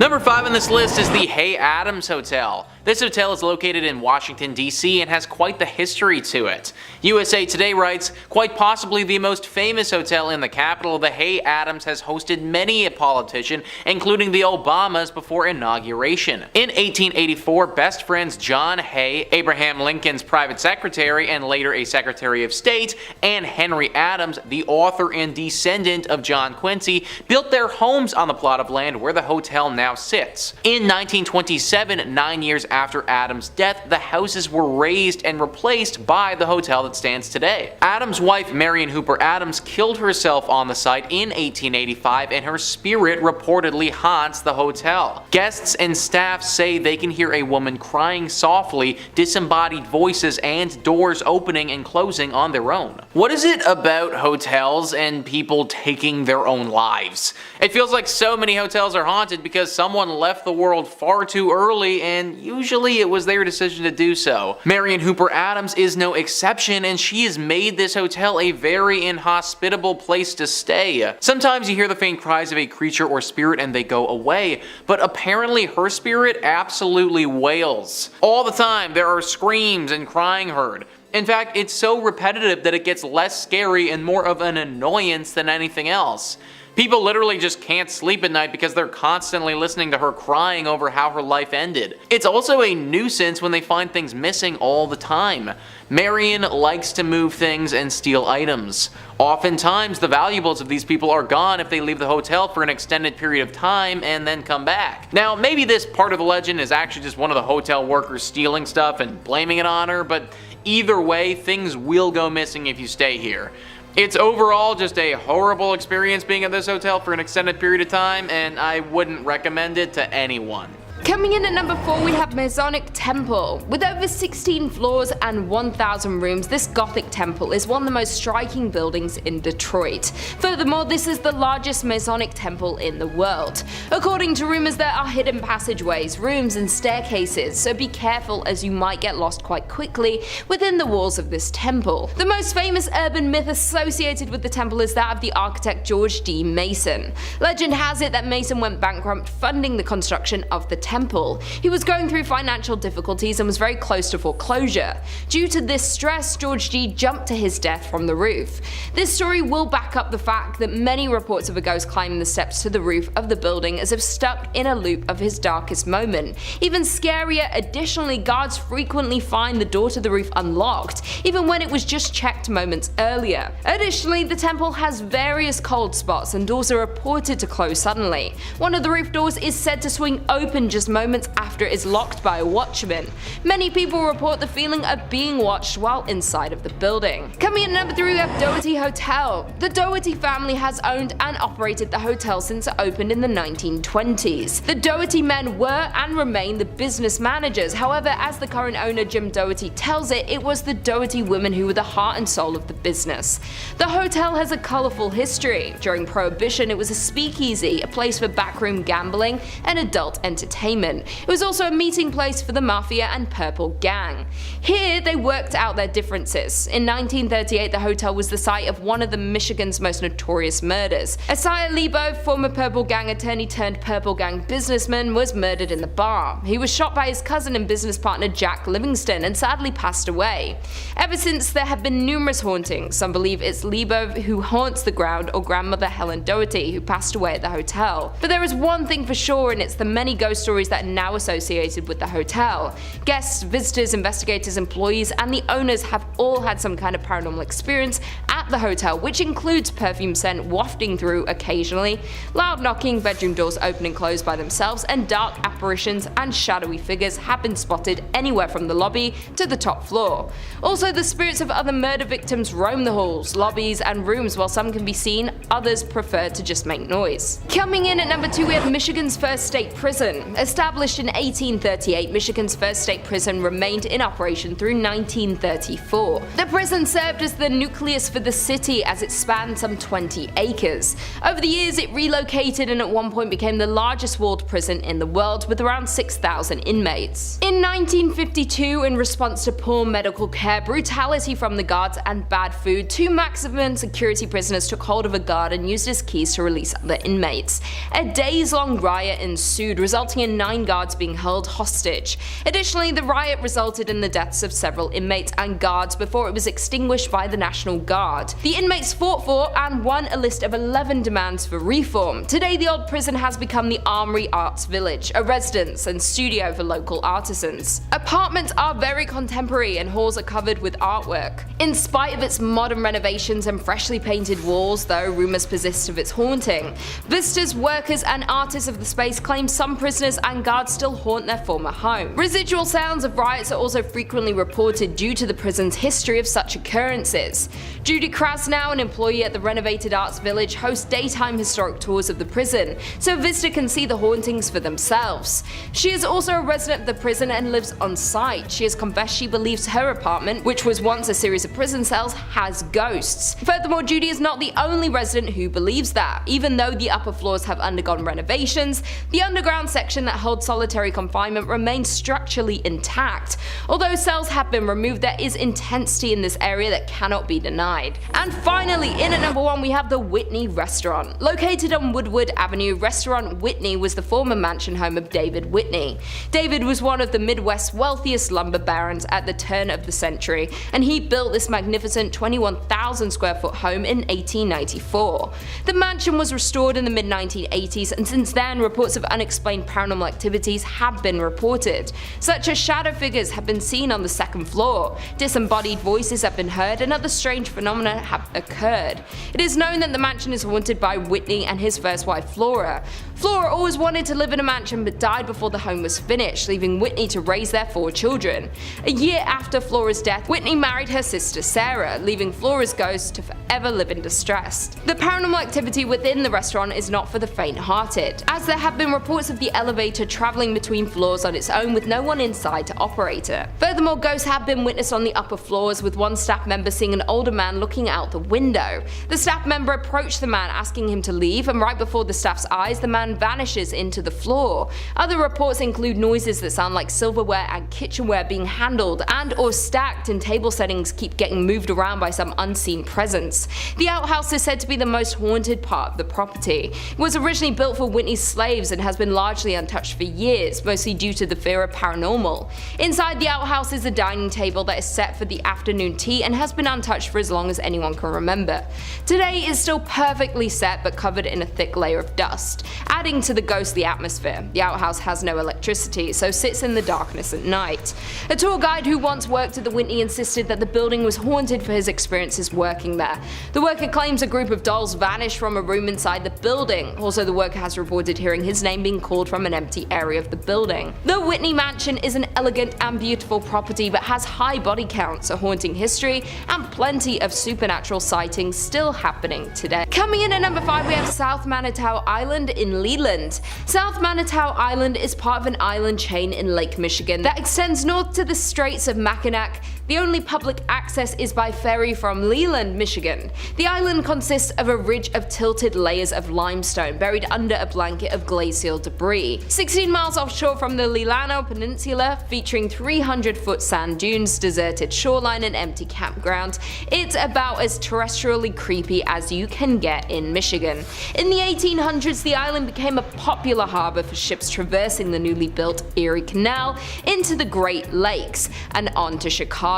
Number 5 on this list is the Hay Adams Hotel. This hotel is located in Washington, D.C. and has quite the history to it. USA Today writes, quite possibly the most famous hotel in the capital, the Hay Adams has hosted many a politician, including the Obamas before inauguration. In 1884, best friends John Hay, Abraham Lincoln's private secretary and later a Secretary of State, and Henry Adams, the author and descendant of John Quincy, built their homes on the plot of land where the hotel now sits. In 1927, 9 years after Adams' death, the houses were razed and replaced by the hotel that stands today. Adams' wife, Marion Hooper Adams, killed herself on the site in 1885, and her spirit reportedly haunts the hotel. Guests and staff say they can hear a woman crying softly, disembodied voices, and doors opening and closing on their own. What is it about hotels and people taking their own lives? It feels like so many hotels are haunted because someone left the world far too early, and usually it was their decision to do so. Marion Hooper Adams is no exception, and she has made this hotel a very inhospitable place to stay. Sometimes you hear the faint cries of a creature or spirit and they go away, but apparently her spirit absolutely wails. All the time there are screams and crying heard. In fact, it's so repetitive that it gets less scary and more of an annoyance than anything else. People literally just can't sleep at night because they're constantly listening to her crying over how her life ended. It's also a nuisance when they find things missing all the time. Marion likes to move things and steal items. Oftentimes, the valuables of these people are gone if they leave the hotel for an extended period of time and then come back. Now, maybe this part of the legend is actually just one of the hotel workers stealing stuff and blaming it on her, but either way, things will go missing if you stay here. It's overall just a horrible experience being at this hotel for an extended period of time, and I wouldn't recommend it to anyone. Coming in at number 4, we have Masonic Temple. With over 16 floors and 1,000 rooms, this Gothic temple is one of the most striking buildings in Detroit. Furthermore, this is the largest Masonic temple in the world. According to rumors, there are hidden passageways, rooms, and staircases, so be careful as you might get lost quite quickly within the walls of this temple. The most famous urban myth associated with the temple is that of the architect George D. Mason. Legend has it that Mason went bankrupt funding the construction of the temple. He was going through financial difficulties and was very close to foreclosure. Due to this stress, George D. jumped to his death from the roof. This story will back up the fact that many reports of a ghost climbing the steps to the roof of the building as if stuck in a loop of his darkest moment. Even scarier, additionally, guards frequently find the door to the roof unlocked, even when it was just checked moments earlier. Additionally, the temple has various cold spots and doors are reported to close suddenly. One of the roof doors is said to swing open just moments after it is locked by a watchman. Many people report the feeling of being watched while inside of the building. Coming in at number 3, we have Doy Hotel. The Doy family has owned and operated the hotel since it opened in the 1920s. The Doy men were and remain the business managers. However, as the current owner Jim Doy tells it, it was the Doy women who were the heart and soul of the business. The hotel has a colourful history. During Prohibition, it was a speakeasy, a place for backroom gambling and adult entertainment. It was also a meeting place for the Mafia and Purple Gang. Here, they worked out their differences. In 1938, the hotel was the site of one of the Michigan's most notorious murders. Isaiah Lebo, former Purple Gang attorney turned Purple Gang businessman, was murdered in the bar. He was shot by his cousin and business partner Jack Livingston and sadly passed away. Ever since, there have been numerous hauntings. Some believe it's Lebo who haunts the ground or grandmother Helen Doherty who passed away at the hotel. But there is one thing for sure, and it's the many ghost stories that are now associated with the hotel. Guests, visitors, investigators, employees, and the owners have all had some kind of paranormal experience at the hotel, which includes perfume scent wafting through occasionally, loud knocking, bedroom doors open and close by themselves, and dark apparitions and shadowy figures have been spotted anywhere from the lobby to the top floor. Also, the spirits of other murder victims roam the halls, lobbies, and rooms. While some can be seen, others prefer to just make noise. Coming in at number 2, we have Michigan's first state prison. Established in 1838, Michigan's first state prison remained in operation through 1934. The prison served as the nucleus for the city as it spanned some 20 acres. Over the years, it relocated and at one point became the largest walled prison in the world with around 6,000 inmates. In 1952, in response to poor medical care, brutality from the guards, and bad food, 2 maximum security prisoners took hold of a guard and used his keys to release other inmates. A days-long riot ensued, resulting in 9 guards being held hostage. Additionally, the riot resulted in the deaths of several inmates and guards before it was extinguished by the National Guard. The inmates fought for and won a list of 11 demands for reform. Today, the old prison has become the Armory Arts Village, a residence and studio for local artisans. Apartments are very contemporary and halls are covered with artwork. In spite of its modern renovations and freshly painted walls, though, rumors persist of its haunting. Visitors, workers, and artists of the space claim some prisoners and guards still haunt their former home. Residual sounds of riots are also frequently reported due to the prison's history of such occurrences. Judy Krasnow, an employee at the renovated Arts Village, hosts daytime historic tours of the prison, so a visitor can see the hauntings for themselves. She is also a resident of the prison and lives on site. She has confessed she believes her apartment, which was once a series of prison cells, has ghosts. Furthermore, Judy is not the only resident who believes that. Even though the upper floors have undergone renovations, the underground section that holds solitary confinement remains structurally intact. Although cells have been removed, there is intensity in this area that cannot be denied. And finally, in at number 1 we have the Whitney Restaurant. Located on Woodward Avenue, Restaurant Whitney was the former mansion home of David Whitney. David was one of the Midwest's wealthiest lumber barons at the turn of the century, and he built this magnificent 21,000 square foot home in 1894. The mansion was restored in the mid-1980s, and since then reports of unexplained paranormal activities have been reported, such as shadow figures have been seen on the 2nd floor, disembodied voices have been heard, and other strange phenomena have occurred. It is known that the mansion is haunted by Whitney and his first wife Flora. Flora always wanted to live in a mansion but died before the home was finished, leaving Whitney to raise their 4 children. A year after Flora's death, Whitney married her sister Sarah, leaving Flora's ghost to forever live in distress. The paranormal activity within the restaurant is not for the faint-hearted, as there have been reports of the elevator traveling between floors on its own with no one inside to operate it. Furthermore, ghosts have been witnessed on the upper floors, with one staff member seeing an older man looking out the window. The staff member approached the man asking him to leave, and right before the staff's eyes, the man vanishes into the floor. Other reports include noises that sound like silverware and kitchenware being handled and or stacked, and table settings keep getting moved around by some unseen presence. The outhouse is said to be the most haunted part of the property. It was originally built for Whitney's slaves and has been largely untouched for years, mostly due to the fear of paranormal. Inside the outhouse is a dining table that is set for the afternoon tea and has been untouched for as long as anyone can remember. Today it is still perfectly set but covered in a thick layer of dust, adding to the ghostly atmosphere. The outhouse has no electricity, so sits in the darkness at night. A tour guide who once worked at the Whitney insisted that the building was haunted for his experiences working there. The worker claims a group of dolls vanished from a room inside the building. Also, the worker has reported hearing his name being called from an empty area of the building. The Whitney Mansion is an elegant and beautiful property but has high body counts, a haunting history, and plenty of supernatural sightings still happening today. Coming in at number 5 we have South Manatee Island in Leland. South Manatee Island is part of an island chain in Lake Michigan that extends north to the Straits of Mackinac. The only public access is by ferry from Leland, Michigan. The island consists of a ridge of tilted layers of limestone buried under a blanket of glacial debris. 16 miles offshore from the Lilano Peninsula, featuring 300-foot sand dunes, deserted shoreline, and empty campground, it's about as terrestrially creepy as you can get in Michigan. In the 1800s, the island became a popular harbor for ships traversing the newly built Erie Canal into the Great Lakes and on to Chicago.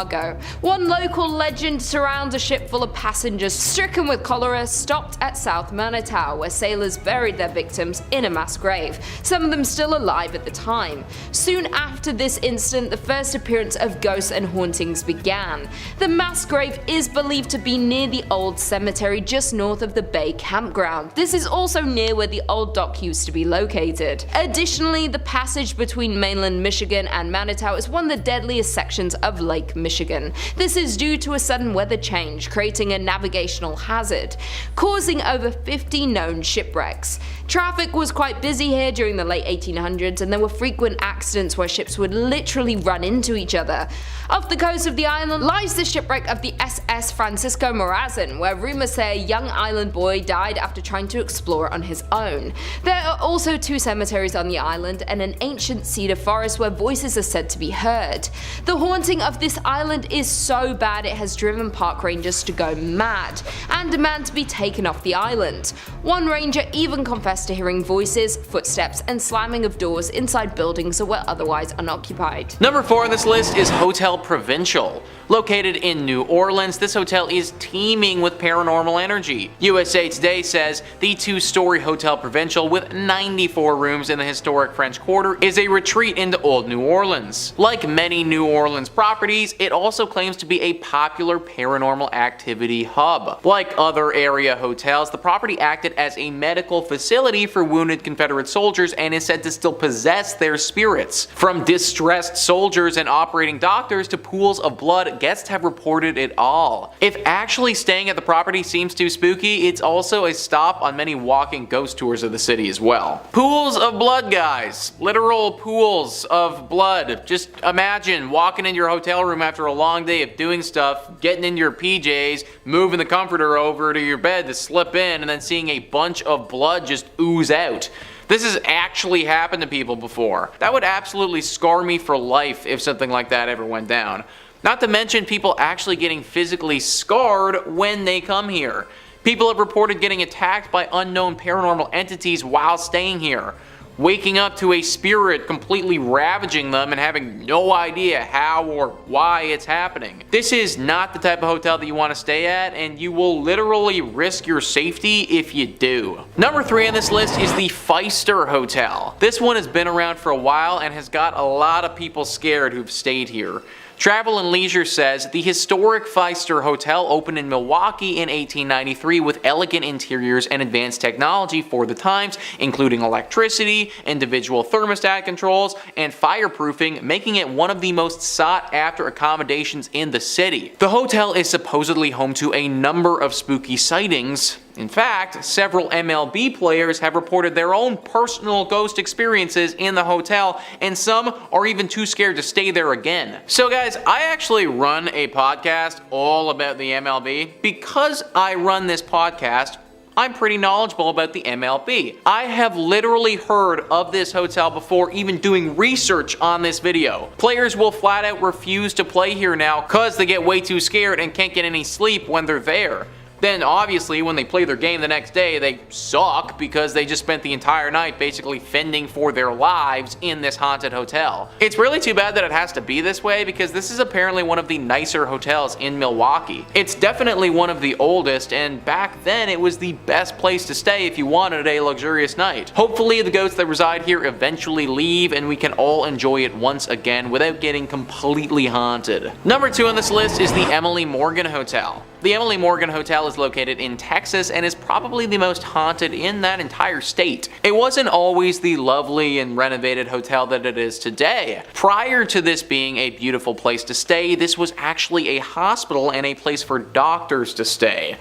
One local legend surrounds a ship full of passengers stricken with cholera stopped at South Manatee, where sailors buried their victims in a mass grave, some of them still alive at the time. Soon after this incident, the first appearance of ghosts and hauntings began. The mass grave is believed to be near the old cemetery just north of the Bay campground. This is also near where the old dock used to be located. Additionally, the passage between mainland Michigan and Manatee is one of the deadliest sections of Lake Michigan. Michigan. This is due to a sudden weather change, creating a navigational hazard, causing over 50 known shipwrecks. Traffic was quite busy here during the late 1800s, and there were frequent accidents where ships would literally run into each other. Off the coast of the island lies the shipwreck of the SS Francisco Morazan, where rumors say a young island boy died after trying to explore on his own. There are also 2 cemeteries on the island and an ancient cedar forest where voices are said to be heard. The haunting of this island is so bad it has driven park rangers to go mad and demand to be taken off the island. One ranger even confessed to hearing voices, footsteps, and slamming of doors inside buildings that were otherwise unoccupied. Number 4 on this list is Hotel Provincial. Located in New Orleans, this hotel is teeming with paranormal energy. USA Today says the 2-story Hotel Provincial with 94 rooms in the historic French Quarter is a retreat into old New Orleans. Like many New Orleans properties, it also claims to be a popular paranormal activity hub. Like other area hotels, the property acted as a medical facility for wounded Confederate soldiers and is said to still possess their spirits. From distressed soldiers and operating doctors to pools of blood, guests have reported it all. If actually staying at the property seems too spooky, it's also a stop on many walking ghost tours of the city as well. Pools of blood, guys. Literal pools of blood. Just imagine walking into your hotel room after a long day of doing stuff, getting into your PJs, moving the comforter over to your bed to slip in, and then seeing a bunch of blood just ooze out. This has actually happened to people before. That would absolutely scar me for life if something like that ever went down. Not to mention people actually getting physically scarred when they come here. People have reported getting attacked by unknown paranormal entities while staying here, waking up to a spirit completely ravaging them and having no idea how or why it's happening. This is not the type of hotel that you want to stay at, and you will literally risk your safety if you do. Number 3 on this list is the Feiser Hotel. This one has been around for a while and has got a lot of people scared who've stayed here. Travel and Leisure says the historic Feiser Hotel opened in Milwaukee in 1893 with elegant interiors and advanced technology for the times, including electricity, individual thermostat controls, and fireproofing, making it one of the most sought-after accommodations in the city. The hotel is supposedly home to a number of spooky sightings. In fact, several MLB players have reported their own personal ghost experiences in the hotel, and some are even too scared to stay there again. So guys, I actually run a podcast all about the MLB. Because I run this podcast, I'm pretty knowledgeable about the MLB. I have literally heard of this hotel before even doing research on this video. Players will flat out refuse to play here now because they get way too scared and can't get any sleep when they're there. Then obviously when they play their game the next day, they suck because they just spent the entire night basically fending for their lives in this haunted hotel. It's really too bad that it has to be this way because this is apparently one of the nicer hotels in Milwaukee. It's definitely one of the oldest, and back then it was the best place to stay if you wanted a luxurious night. Hopefully the ghosts that reside here eventually leave and we can all enjoy it once again without getting completely haunted. Number 2 on this list is the Emily Morgan Hotel. The Emily Morgan Hotel is located in Texas and is probably the most haunted in that entire state. It wasn't always the lovely and renovated hotel that it is today. Prior to this being a beautiful place to stay, this was actually a hospital and a place for doctors to stay.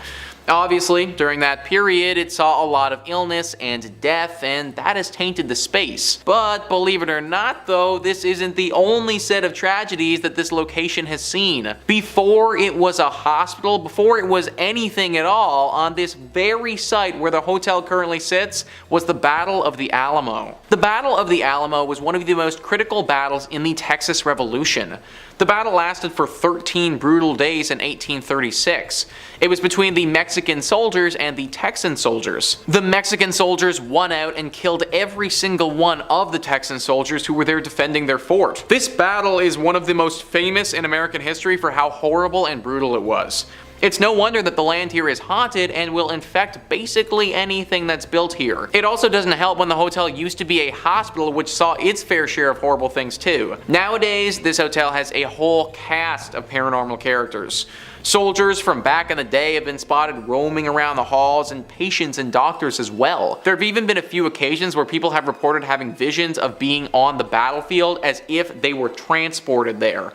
Obviously, during that period, it saw a lot of illness and death, and that has tainted the space. But believe it or not though, this isn't the only set of tragedies that this location has seen. Before it was a hospital, before it was anything at all, on this very site where the hotel currently sits was the Battle of the Alamo. The Battle of the Alamo was one of the most critical battles in the Texas Revolution. The battle lasted for 13 brutal days in 1836. It was between the Mexican soldiers and the Texan soldiers. The Mexican soldiers won out and killed every single one of the Texan soldiers who were there defending their fort. This battle is one of the most famous in American history for how horrible and brutal it was. It's no wonder that the land here is haunted and will infect basically anything that's built here. It also doesn't help when the hotel used to be a hospital which saw its fair share of horrible things too. Nowadays, this hotel has a whole cast of paranormal characters. Soldiers from back in the day have been spotted roaming around the halls, and patients and doctors as well. There have even been a few occasions where people have reported having visions of being on the battlefield as if they were transported there.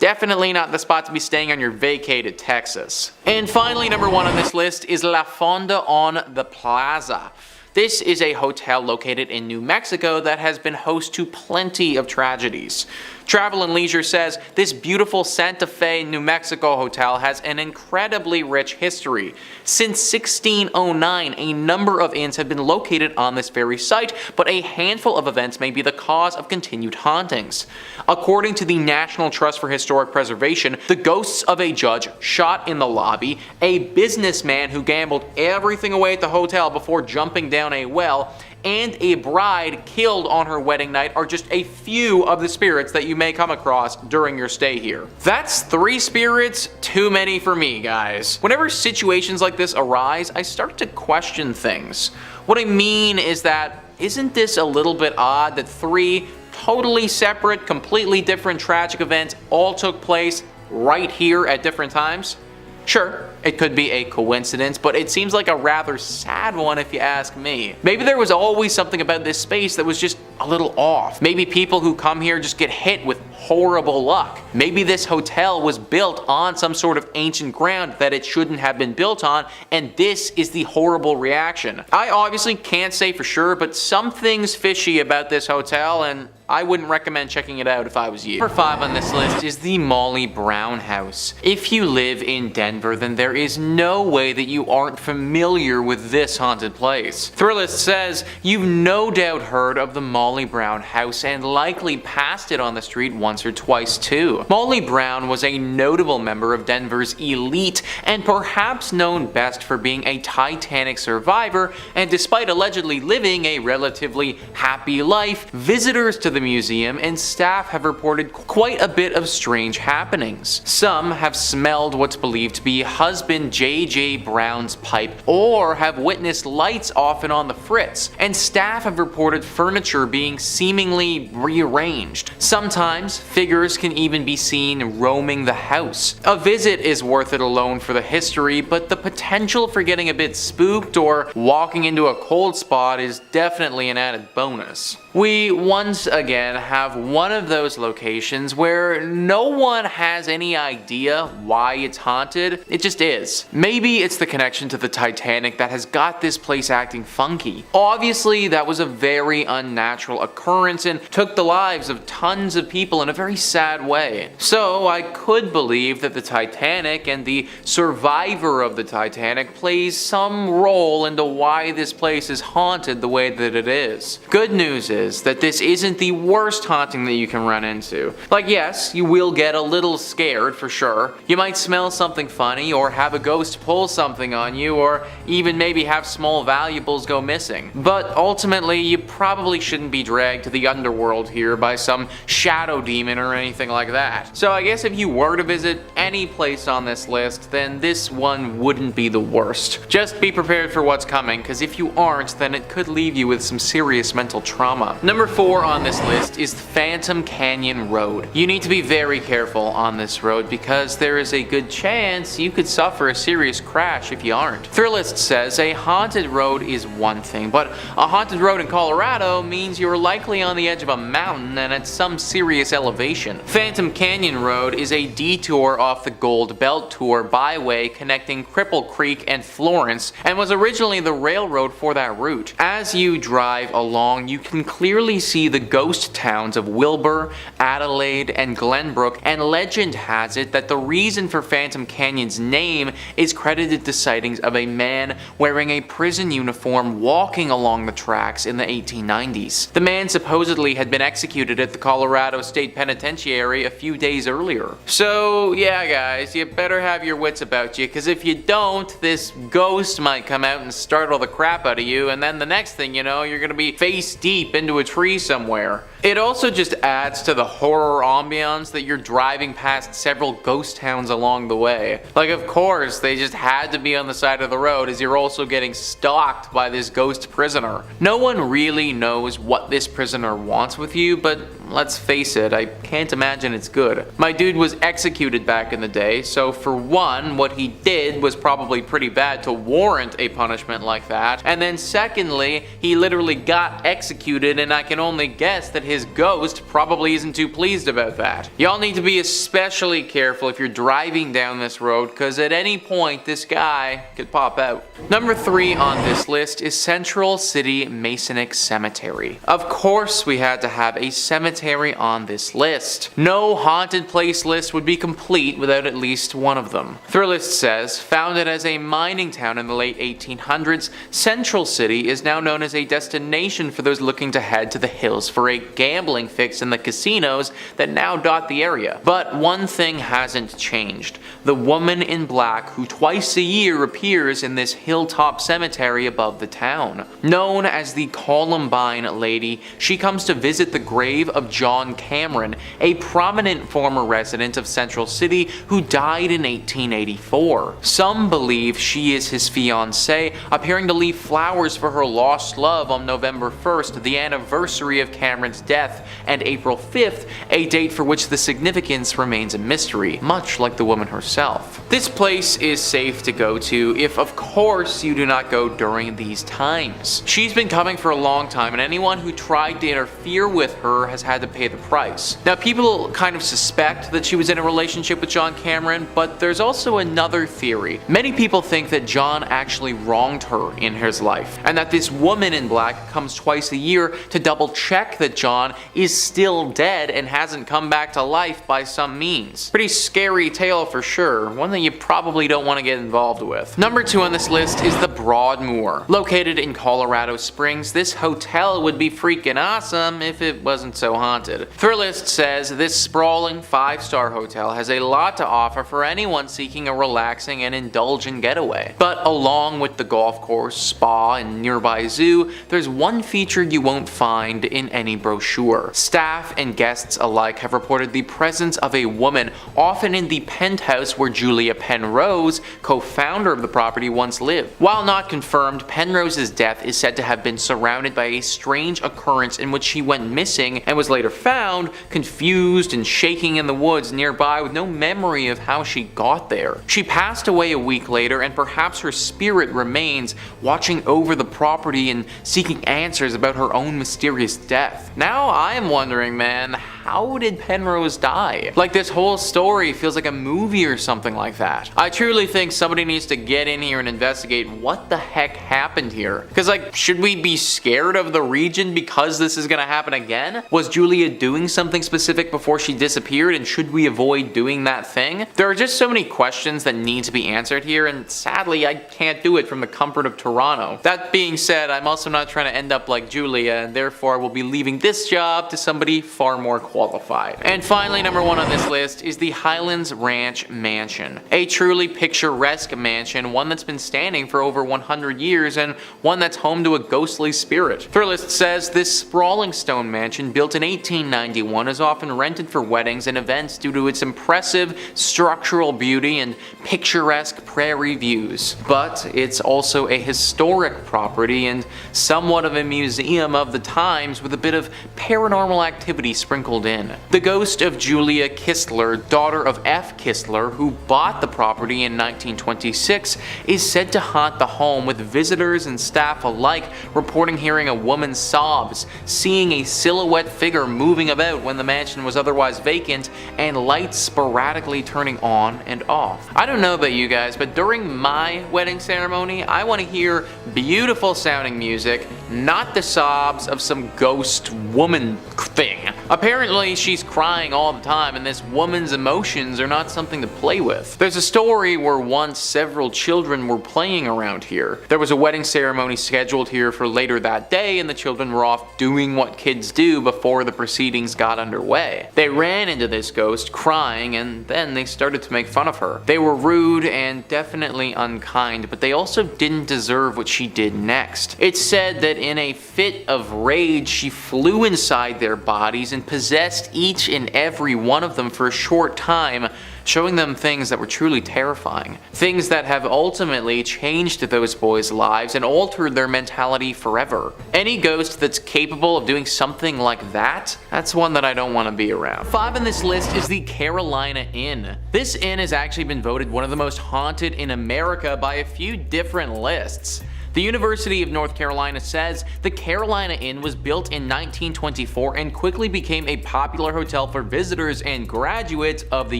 Definitely not the spot to be staying on your vacay to Texas. And finally, number 1 on this list is La Fonda on the Plaza. This is a hotel located in New Mexico that has been host to plenty of tragedies. Travel and Leisure says this beautiful Santa Fe, New Mexico hotel has an incredibly rich history. Since 1609, a number of inns have been located on this very site, but a handful of events may be the cause of continued hauntings. According to the National Trust for Historic Preservation, the ghosts of a judge shot in the lobby, a businessman who gambled everything away at the hotel before jumping down a well, and a bride killed on her wedding night are just a few of the spirits that you may come across during your stay here. That's 3 spirits too many for me, guys. Whenever situations like this arise, I start to question things. What I mean is that, isn't this a little bit odd that 3 totally separate, completely different tragic events all took place right here at different times? Sure, it could be a coincidence, but it seems like a rather sad one if you ask me. Maybe there was always something about this space that was just a little off. Maybe people who come here just get hit with horrible luck. Maybe this hotel was built on some sort of ancient ground that it shouldn't have been built on, and this is the horrible reaction. I obviously can't say for sure, but something's fishy about this hotel, and I wouldn't recommend checking it out if I was you. Number 5 on this list is the Molly Brown House. If you live in Denver, then there is no way that you aren't familiar with this haunted place. Thrillist says you've no doubt heard of the Molly Brown House and likely passed it on the street once or twice too. Molly Brown was a notable member of Denver's elite and perhaps known best for being a Titanic survivor, and despite allegedly living a relatively happy life, visitors to the museum and staff have reported quite a bit of strange happenings. Some have smelled what's believed to be husband J.J. Brown's pipe, or have witnessed lights off and on the fritz, and staff have reported furniture being seemingly rearranged. Sometimes figures can even be seen roaming the house. A visit is worth it alone for the history, but the potential for getting a bit spooked or walking into a cold spot is definitely an added bonus. We once again have one of those locations where no one has any idea why it's haunted, it just is. Maybe it's the connection to the Titanic that has got this place acting funky. Obviously, that was a very unnatural occurrence and took the lives of tons of people in a very sad way. So I could believe that the Titanic and the survivor of the Titanic plays some role into why this place is haunted the way that it is. Good news is that this isn't the worst haunting that you can run into. Like, yes, you will get a little scared for sure. You might smell something funny, or have a ghost pull something on you, or even maybe have small valuables go missing. But ultimately, you probably shouldn't be dragged to the underworld here by some shadow demon or anything like that. So I guess if you were to visit any place on this list, then this one wouldn't be the worst. Just be prepared for what's coming, because if you aren't, then it could leave you with some serious mental trauma. Number 4 on this list is Phantom Canyon Road. You need to be very careful on this road because there is a good chance you could suffer a serious crash if you aren't. Thrillist says a haunted road is one thing, but a haunted road in Colorado means you're likely on the edge of a mountain and at some serious elevation. Phantom Canyon Road is a detour off the Gold Belt Tour byway connecting Cripple Creek and Florence, and was originally the railroad for that route. As you drive along, you can clearly see the ghost towns of Wilbur, Adelaide, and Glenbrook, and legend has it that the reason for Phantom Canyon's name is credited to sightings of a man wearing a prison uniform walking along the tracks in the 1890s. The man supposedly had been executed at the Colorado State Penitentiary a few days earlier. So yeah guys, you better have your wits about you, because if you don't, this ghost might come out and startle the crap out of you, and then the next thing you know, you're gonna be face deep into a tree somewhere. It also just adds to the horror ambiance that you're driving past several ghost towns along the way. Like, of course, they just had to be on the side of the road as you're also getting stalked by this ghost prisoner. No one really knows what this prisoner wants with you, but let's face it, I can't imagine it's good. My dude was executed back in the day, so for one, what he did was probably pretty bad to warrant a punishment like that, and then secondly, he literally got executed, and I can only guess that his ghost probably isn't too pleased about that. Y'all need to be especially careful if you're driving down this road, because at any point this guy could pop out. Number 3 on this list is Central City Masonic Cemetery. Of course we had to have a cemetery on this list. No haunted place list would be complete without at least one of them. Thrillist says, founded as a mining town in the late 1800s, Central City is now known as a destination for those looking to head to the hills for a gambling fix in the casinos that now dot the area. But one thing hasn't changed. The woman in black who twice a year appears in this hilltop cemetery above the town. Known as the Columbine Lady, she comes to visit the grave of John Cameron, a prominent former resident of Central City who died in 1884. Some believe she is his fiancée, appearing to leave flowers for her lost love on November 1st, the anniversary of Cameron's death, and April 5th, a date for which the significance remains a mystery, much like the woman herself. This place is safe to go to if, of course, you do not go during these times. She's been coming for a long time, and anyone who tried to interfere with her has had to pay the price. Now, people kind of suspect that she was in a relationship with John Cameron, but there's also another theory. Many people think that John actually wronged her in his life, and that this woman in black comes twice a year to double check that John is still dead and hasn't come back to life by some means. Pretty scary tale for sure, one that you probably don't want to get involved with. Number 2 on this list is the Broadmoor. Located in Colorado Springs, this hotel would be freaking awesome if it wasn't so haunted. Thrillist says this sprawling 5-star hotel has a lot to offer for anyone seeking a relaxing and indulgent getaway. But along with the golf course, spa, and nearby zoo, there's one feature you won't find in any brochure. Staff and guests alike have reported the presence of a woman, often in the penthouse where Julia Penrose, co-founder of the property, once lived. While not confirmed, Penrose's death is said to have been surrounded by a strange occurrence in which she went missing and was later found, confused and shaking in the woods nearby with no memory of how she got there. She passed away a week later, and perhaps her spirit remains, watching over the property and seeking answers about her own mysterious death. Now I am wondering, man, how did Penrose die? Like, this whole story feels like a movie or something like that. I truly think somebody needs to get in here and investigate what the heck happened here. Because, like, should we be scared of the region because this is gonna happen again? Was Julia doing something specific before she disappeared, and should we avoid doing that thing? There are just so many questions that need to be answered here, and sadly I can't do it from the comfort of Toronto. That being said, I'm also not trying to end up like Julia, and therefore will be leaving this job to somebody far more qualified. And finally, number 1 on this list is the Highlands Ranch Mansion. A truly picturesque mansion, one that's been standing for over 100 years and one that's home to a ghostly spirit. Thrillist says this sprawling stone mansion, built in 1891, is often rented for weddings and events due to its impressive structural beauty and picturesque prairie views. But it's also a historic property and somewhat of a museum of the times, with a bit of paranormal activity sprinkled in. The ghost of Julia Kistler, daughter of F. Kistler, who bought the property in 1926, is said to haunt the home, with visitors and staff alike reporting hearing a woman's sobs, seeing a silhouette figure moving about when the mansion was otherwise vacant, and lights sporadically turning on and off. I don't know about you guys, but during my wedding ceremony, I want to hear beautiful sounding music, not the sobs of some ghost woman thing. Apparently she's crying all the time, and this woman's emotions are not something to play with. There's a story where once several children were playing around here. There was a wedding ceremony scheduled here for later that day, and the children were off doing what kids do before the proceedings got underway. They ran into this ghost crying, and then they started to make fun of her. They were rude and definitely unkind, but they also didn't deserve what she did next. It's said that in a fit of rage, she flew inside their bodies and and possessed each and every one of them for a short time, showing them things that were truly terrifying. Things that have ultimately changed those boys' lives and altered their mentality forever. Any ghost that's capable of doing something like that, that's one that I don't want to be around. 5 on this list is the Carolina Inn. This inn has actually been voted one of the most haunted in America by a few different lists. The University of North Carolina says the Carolina Inn was built in 1924 and quickly became a popular hotel for visitors and graduates of the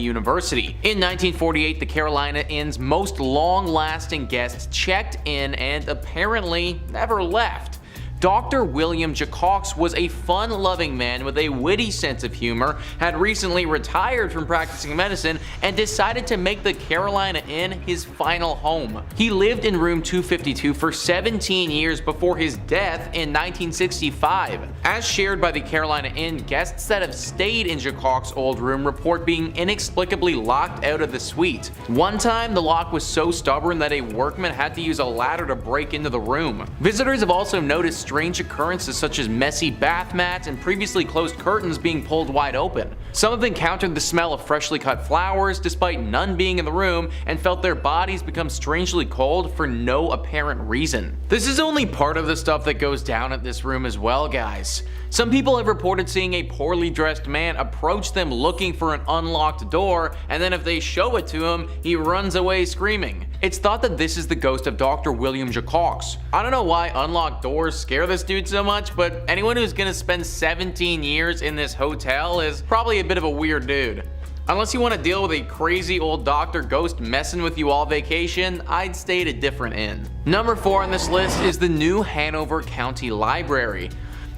university. In 1948, the Carolina Inn's most long-lasting guests checked in and apparently never left. Dr. William Jacox was a fun-loving man with a witty sense of humor, had recently retired from practicing medicine, and decided to make the Carolina Inn his final home. He lived in room 252 for 17 years before his death in 1965. As shared by the Carolina Inn, guests that have stayed in Jacox's old room report being inexplicably locked out of the suite. One time, the lock was so stubborn that a workman had to use a ladder to break into the room. Visitors have also noticed strange occurrences such as messy bath mats and previously closed curtains being pulled wide open. Some have encountered the smell of freshly cut flowers despite none being in the room, and felt their bodies become strangely cold for no apparent reason. This is only part of the stuff that goes down at this room as well, guys. Some people have reported seeing a poorly dressed man approach them looking for an unlocked door, and then if they show it to him, he runs away screaming. It's thought that this is the ghost of Dr. William Jacox. I don't know why unlocked doors scare this dude so much, but anyone who's gonna spend 17 years in this hotel is probably a bit of a weird dude. Unless you want to deal with a crazy old doctor ghost messing with you all vacation, I'd stay at a different inn. Number 4 on this list is the new Hanover County Library.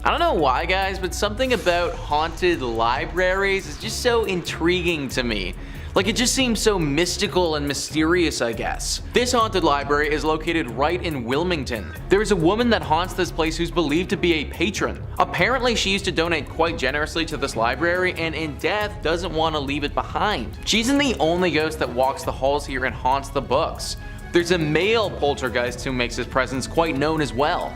I don't know why, guys, but something about haunted libraries is just so intriguing to me. Like, it just seems so mystical and mysterious, I guess. This haunted library is located right in Wilmington. There is a woman that haunts this place who's believed to be a patron. Apparently, she used to donate quite generously to this library, and in death doesn't want to leave it behind. She isn't the only ghost that walks the halls here and haunts the books. There's a male poltergeist who makes his presence quite known as well.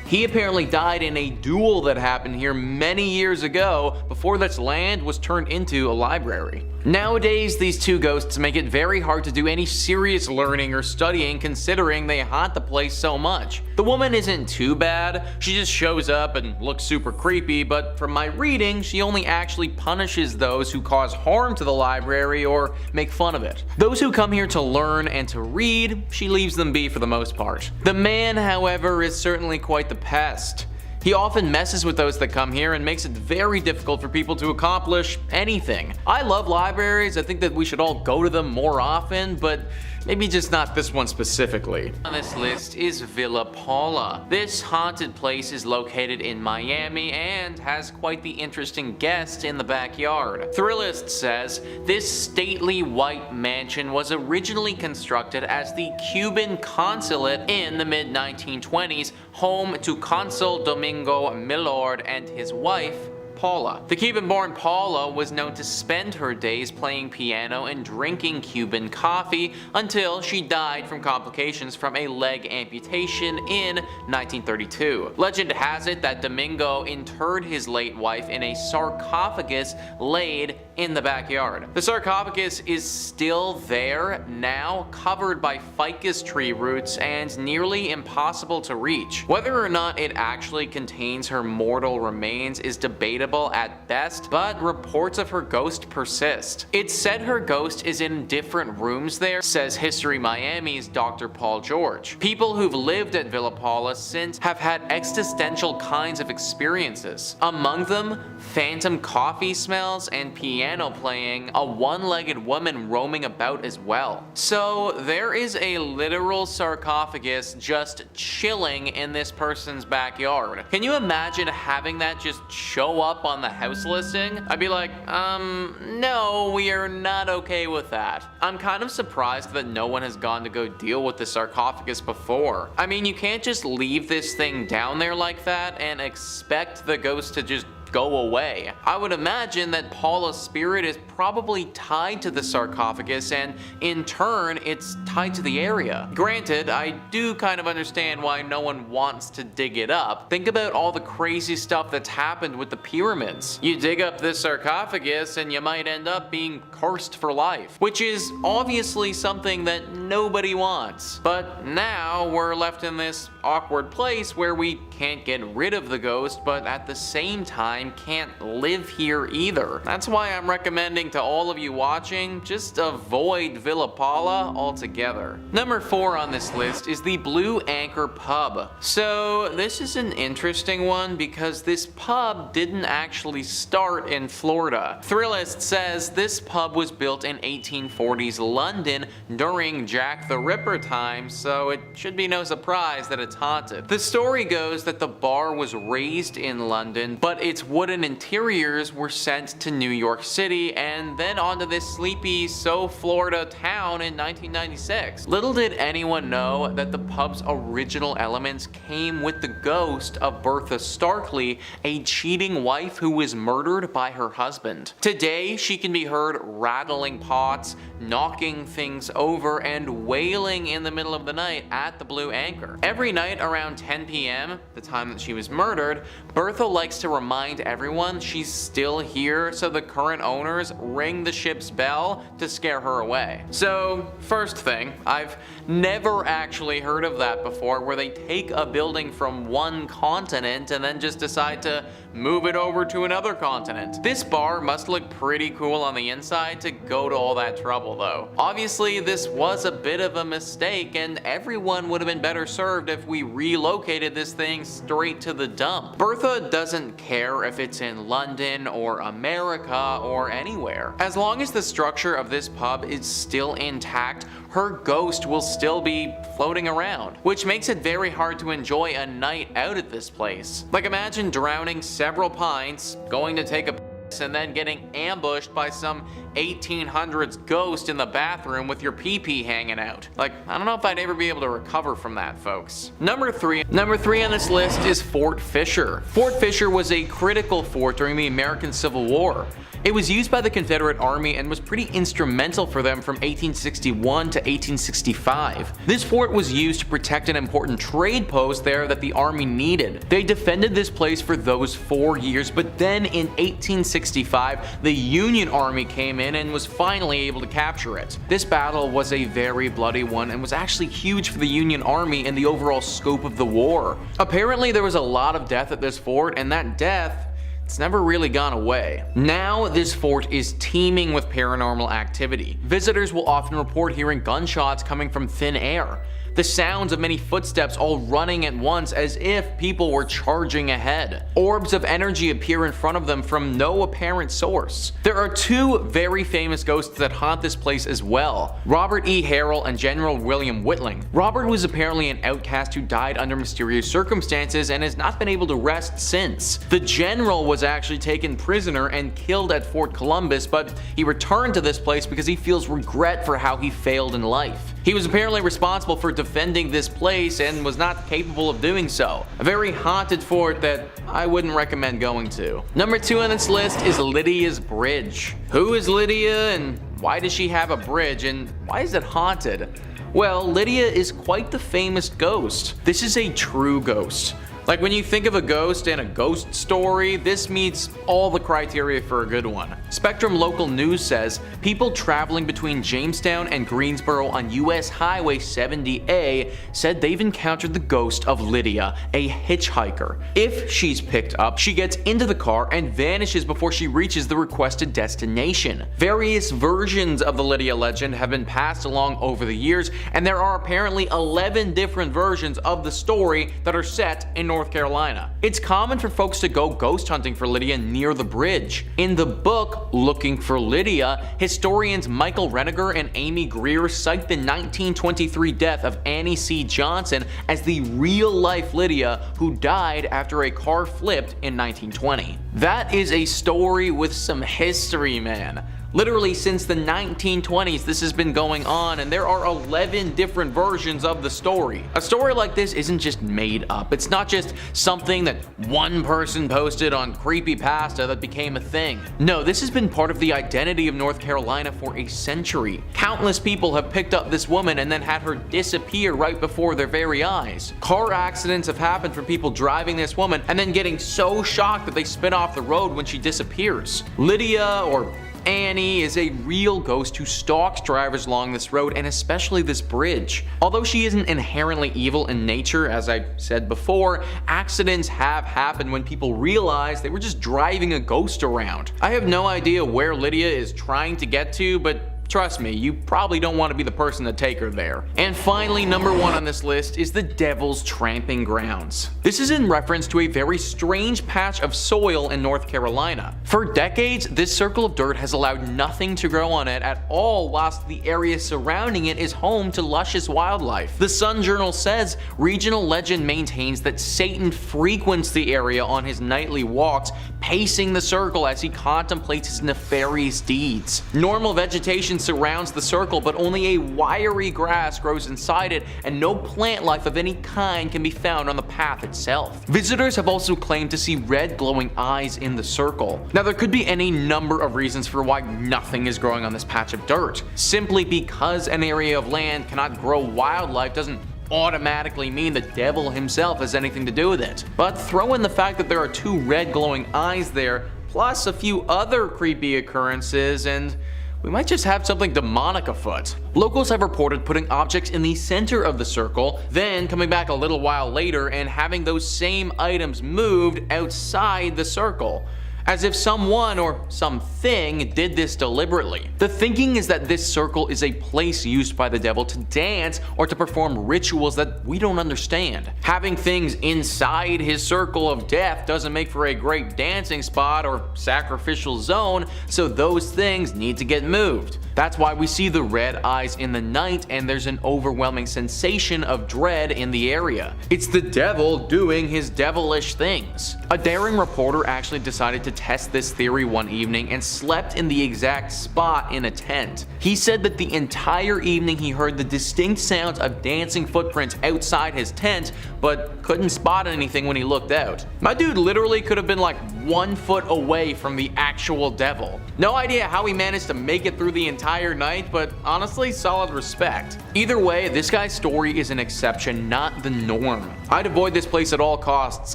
He apparently died in a duel that happened here many years ago before this land was turned into a library. Nowadays, these two ghosts make it very hard to do any serious learning or studying considering they haunt the place so much. The woman isn't too bad, she just shows up and looks super creepy, but from my reading, she only actually punishes those who cause harm to the library or make fun of it. Those who come here to learn and to read, she leaves them be for the most part. The man, however, is certainly quite the pest. He often messes with those that come here and makes it very difficult for people to accomplish anything. I love libraries, I think that we should all go to them more often, but maybe just not this one specifically. On this list is Villa Paula. This haunted place is located in Miami and has quite the interesting guest in the backyard. Thrillist says, this stately white mansion was originally constructed as the Cuban consulate in the mid-1920s, home to Consul Domingo Millard and his wife, Paula. The Cuban-born Paula was known to spend her days playing piano and drinking Cuban coffee until she died from complications from a leg amputation in 1932. Legend has it that Domingo interred his late wife in a sarcophagus laid in the backyard. The sarcophagus is still there now, covered by ficus tree roots and nearly impossible to reach. Whether or not it actually contains her mortal remains is debatable at best, but reports of her ghost persist. It's said her ghost is in different rooms there, says History Miami's Dr. Paul George. People who've lived at Villa Paula since have had existential kinds of experiences. Among them, phantom coffee smells and piano playing, a one-legged woman roaming about as well. So there is a literal sarcophagus just chilling in this person's backyard. Can you imagine having that just show up on the house listing? I'd be like, no, we are not okay with that. I'm kind of surprised that no one has gone to go deal with the sarcophagus before. I mean, you can't just leave this thing down there like that and expect the ghost to just go away. I would imagine that Paula's spirit is probably tied to the sarcophagus, and in turn it's tied to the area. Granted, I do kind of understand why no one wants to dig it up. Think about all the crazy stuff that's happened with the pyramids. You dig up this sarcophagus and you might end up being cursed for life, which is obviously something that nobody wants. But now we're left in this awkward place where we can't get rid of the ghost, but at the same time can't live here either. That's why I'm recommending to all of you watching, just avoid Villa Paula altogether. Number 4 on this list is the Blue Anchor Pub. So this is an interesting one because this pub didn't actually start in Florida. Thrillist says this pub was built in 1840s London during Jack the Ripper times, so it should be no surprise that it's haunted. The story goes that the bar was raised in London, but its wooden interiors were sent to New York City and then onto this sleepy Florida town in 1996. Little did anyone know that the pub's original elements came with the ghost of Bertha Starkley, a cheating wife who was murdered by her husband. Today, she can be heard rattling pots, knocking things over, and wailing in the middle of the night at the Blue Anchor. Every night around 10 p.m., the time that she was murdered, Bertha likes to remind everyone she's still here, so the current owners ring the ship's bell to scare her away. So, first thing, I've never actually heard of that before, where they take a building from one continent and then just decide to move it over to another continent. This bar must look pretty cool on the inside to go to all that trouble though. Obviously this was a bit of a mistake and everyone would have been better served if we relocated this thing straight to the dump. Bertha doesn't care if it's in London or America or anywhere. As long as the structure of this pub is still intact, her ghost will still be floating around, which makes it very hard to enjoy a night out at this place. Like imagine drowning several pints, going to take a piss, and then getting ambushed by some 1800s ghost in the bathroom with your pee-pee hanging out. Like, I don't know if I'd ever be able to recover from that, folks. Number three on this list is Fort Fisher. Fort Fisher was a critical fort during the American Civil War. It was used by the Confederate Army and was pretty instrumental for them from 1861 to 1865. This fort was used to protect an important trade post there that the Army needed. They defended this place for those 4 years, but then in 1865, the Union Army came in and was finally able to capture it. This battle was a very bloody one and was actually huge for the Union Army and the overall scope of the war. Apparently there was a lot of death at this fort, and that death, it's never really gone away. Now this fort is teeming with paranormal activity. Visitors will often report hearing gunshots coming from thin air. The sounds of many footsteps all running at once as if people were charging ahead. Orbs of energy appear in front of them from no apparent source. There are 2 very famous ghosts that haunt this place as well, Robert E. Harrell and General William Whitling. Robert was apparently an outcast who died under mysterious circumstances and has not been able to rest since. The general was actually taken prisoner and killed at Fort Columbus, but he returned to this place because he feels regret for how he failed in life. He was apparently responsible for defending this place and was not capable of doing so. A very haunted fort that I wouldn't recommend going to. Number 2 on this list is Lydias Bridge. Who is Lydia and why does she have a bridge and why is it haunted? Well, Lydia is quite the famous ghost. This is a true ghost. Like when you think of a ghost and a ghost story, this meets all the criteria for a good one. Spectrum Local News says people traveling between Jamestown and Greensboro on US Highway 70A said they've encountered the ghost of Lydia, a hitchhiker. If she's picked up, she gets into the car and vanishes before she reaches the requested destination. Various versions of the Lydia legend have been passed along over the years, and there are apparently 11 different versions of the story that are set in North Carolina. It's common for folks to go ghost hunting for Lydia near the bridge. In the book Looking for Lydia, historians Michael Reniger and Amy Greer cite the 1923 death of Annie C. Johnson as the real-life Lydia who died after a car flipped in 1920. That is a story with some history, man. Literally since the 1920s this has been going on, and there are 11 different versions of the story. A story like this isn't just made up. It's not just something that one person posted on Creepypasta that became a thing. No, this has been part of the identity of North Carolina for a century. Countless people have picked up this woman and then had her disappear right before their very eyes. Car accidents have happened from people driving this woman and then getting so shocked that they spin off the road when she disappears. Lydia, or Annie, is a real ghost who stalks drivers along this road and especially this bridge. Although she isn't inherently evil in nature, as I said before, accidents have happened when people realize they were just driving a ghost around. I have no idea where Lydia is trying to get to, but trust me, you probably don't want to be the person to take her there. And finally, number 1 on this list is the Devil's Tramping Grounds. This is in reference to a very strange patch of soil in North Carolina. For decades, this circle of dirt has allowed nothing to grow on it at all, whilst the area surrounding it is home to luscious wildlife. The Sun Journal says regional legend maintains that Satan frequents the area on his nightly walks, pacing the circle as he contemplates his nefarious deeds. Normal vegetation surrounds the circle, but only a wiry grass grows inside it, and no plant life of any kind can be found on the path itself. Visitors have also claimed to see red glowing eyes in the circle. Now, there could be any number of reasons for why nothing is growing on this patch of dirt. Simply because an area of land cannot grow wildlife doesn't automatically mean the devil himself has anything to do with it. But throw in the fact that there are 2 red glowing eyes there, plus a few other creepy occurrences, and we might just have something demonic afoot. Locals have reported putting objects in the center of the circle, then coming back a little while later and having those same items moved outside the circle, as if someone or something did this deliberately. The thinking is that this circle is a place used by the devil to dance or to perform rituals that we don't understand. Having things inside his circle of death doesn't make for a great dancing spot or sacrificial zone, so those things need to get moved. That's why we see the red eyes in the night and there's an overwhelming sensation of dread in the area. It's the devil doing his devilish things. A daring reporter actually decided to test this theory one evening and slept in the exact spot in a tent. He said that the entire evening he heard the distinct sounds of dancing footprints outside his tent, but couldn't spot anything when he looked out. My dude literally could have been like 1 foot away from the actual devil. No idea how he managed to make it through the entire night, but honestly, solid respect. Either way, this guy's story is an exception, not the norm. I'd avoid this place at all costs,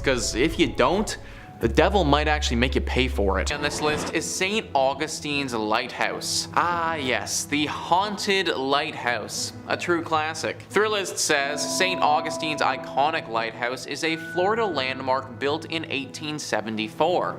because if you don't, the devil might actually make you pay for it. On this list is St. Augustine's Lighthouse. Ah yes, the haunted lighthouse. A true classic. Thrillist says St. Augustine's iconic lighthouse is a Florida landmark built in 1874.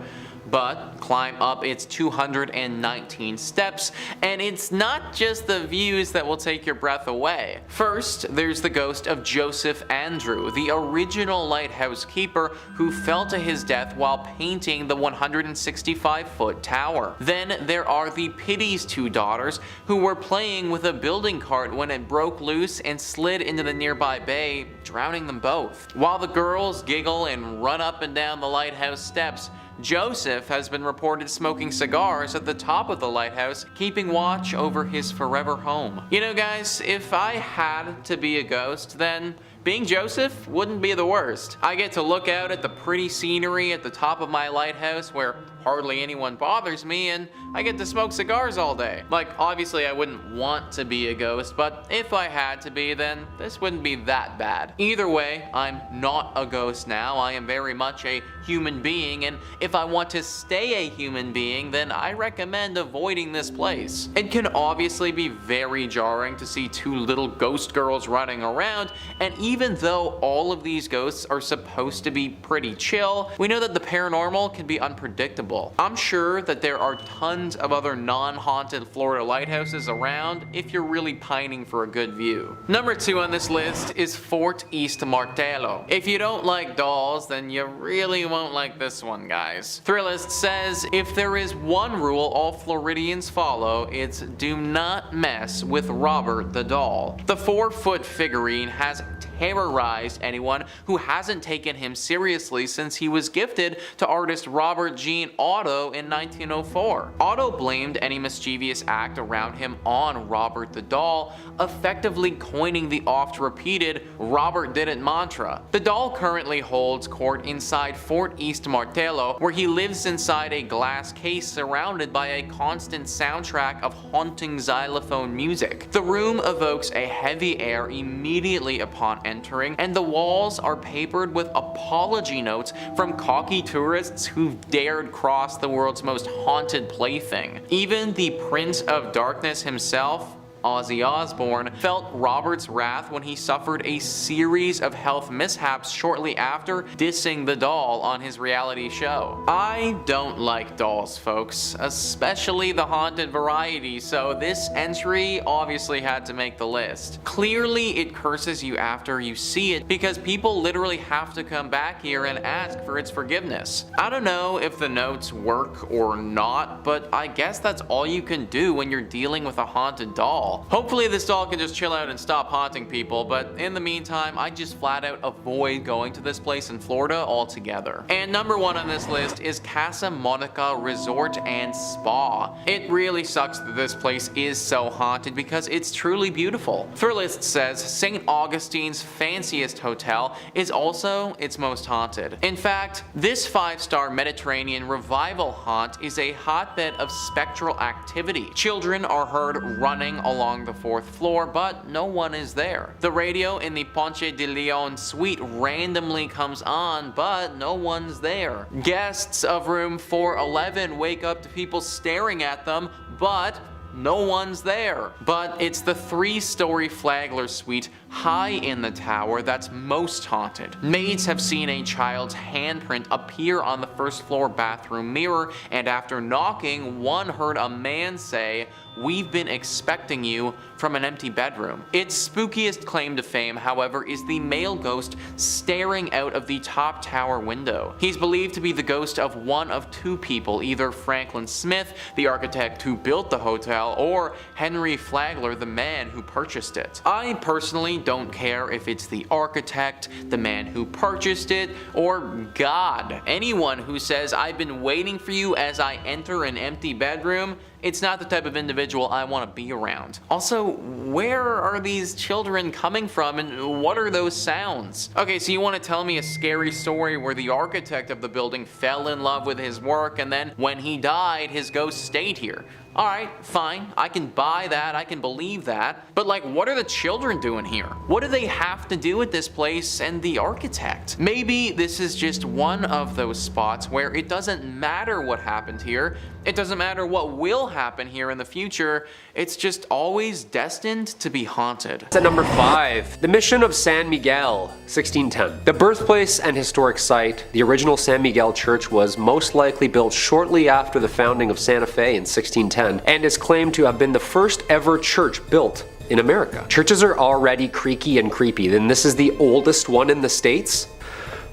But climb up its 219 steps, and it's not just the views that will take your breath away. First, there's the ghost of Joseph Andrew, the original lighthouse keeper who fell to his death while painting the 165-foot tower. Then there are the Pity's 2 daughters who were playing with a building cart when it broke loose and slid into the nearby bay, drowning them both. While the girls giggle and run up and down the lighthouse steps, Joseph has been reported smoking cigars at the top of the lighthouse, keeping watch over his forever home. You know guys, if I had to be a ghost, then being Joseph wouldn't be the worst. I get to look out at the pretty scenery at the top of my lighthouse where hardly anyone bothers me, and I get to smoke cigars all day. Like, obviously I wouldn't want to be a ghost, but if I had to be, then this wouldn't be that bad. Either way, I'm not a ghost now. I am very much a human being, and if I want to stay a human being, then I recommend avoiding this place. It can obviously be very jarring to see 2 little ghost girls running around, and even though all of these ghosts are supposed to be pretty chill, we know that the paranormal can be unpredictable. I'm sure that there are tons of other non-haunted Florida lighthouses around if you're really pining for a good view. Number 2 on this list is Fort East Martello. If you don't like dolls, then you really won't like this one, guys. Thrillist says if there is one rule all Floridians follow, it's do not mess with Robert the doll. The 4-foot figurine has terrorized anyone who hasn't taken him seriously since he was gifted to artist Robert Jean Otto in 1904. Otto blamed any mischievous act around him on Robert the doll, effectively coining the oft-repeated "Robert did it" mantra. The doll currently holds court inside Fort East Martello, where he lives inside a glass case surrounded by a constant soundtrack of haunting xylophone music. The room evokes a heavy air immediately upon entering, and the walls are papered with apology notes from cocky tourists who've dared cross the world's most haunted plaything. Even the Prince of Darkness himself, Ozzy Osbourne, felt Robert's wrath when he suffered a series of health mishaps shortly after dissing the doll on his reality show. I don't like dolls, folks, especially the haunted variety, so this entry obviously had to make the list. Clearly it curses you after you see it because people literally have to come back here and ask for its forgiveness. I don't know if the notes work or not, but I guess that's all you can do when you're dealing with a haunted doll. Hopefully this doll can just chill out and stop haunting people, but in the meantime, I just flat out avoid going to this place in Florida altogether. And number 1 on this list is Casa Monica Resort and Spa. It really sucks that this place is so haunted because it's truly beautiful. Thrillist says St. Augustine's fanciest hotel is also its most haunted. In fact, this 5-star Mediterranean revival haunt is a hotbed of spectral activity. Children are heard running along the 4th floor, but no one is there. The radio in the Ponce de Leon suite randomly comes on, but no one's there. Guests of room 411 wake up to people staring at them, but no one's there. But it's the 3-story Flagler suite high in the tower that's most haunted. Maids have seen a child's handprint appear on the 1st floor bathroom mirror, and after knocking, one heard a man say, "We've been expecting you," from an empty bedroom. Its spookiest claim to fame, however, is the male ghost staring out of the top tower window. He's believed to be the ghost of one of 2 people, either Franklin Smith, the architect who built the hotel, or Henry Flagler, the man who purchased it. I personally don't care if it's the architect, the man who purchased it, or God. Anyone who says, "I've been waiting for you" as I enter an empty bedroom, it's not the type of individual I want to be around. Also, where are these children coming from and what are those sounds? Okay, so you want to tell me a scary story where the architect of the building fell in love with his work and then when he died, his ghost stayed here. Alright, fine, I can buy that, I can believe that, but like, what are the children doing here? What do they have to do with this place and the architect? Maybe this is just one of those spots where it doesn't matter what happened here, it doesn't matter what will happen here in the future, it's just always destined to be haunted. At number 5, the Mission of San Miguel, 1610. The birthplace and historic site, the original San Miguel Church was most likely built shortly after the founding of Santa Fe in 1610 and is claimed to have been the first ever church built in America. Churches are already creaky and creepy, then this is the oldest one in the States?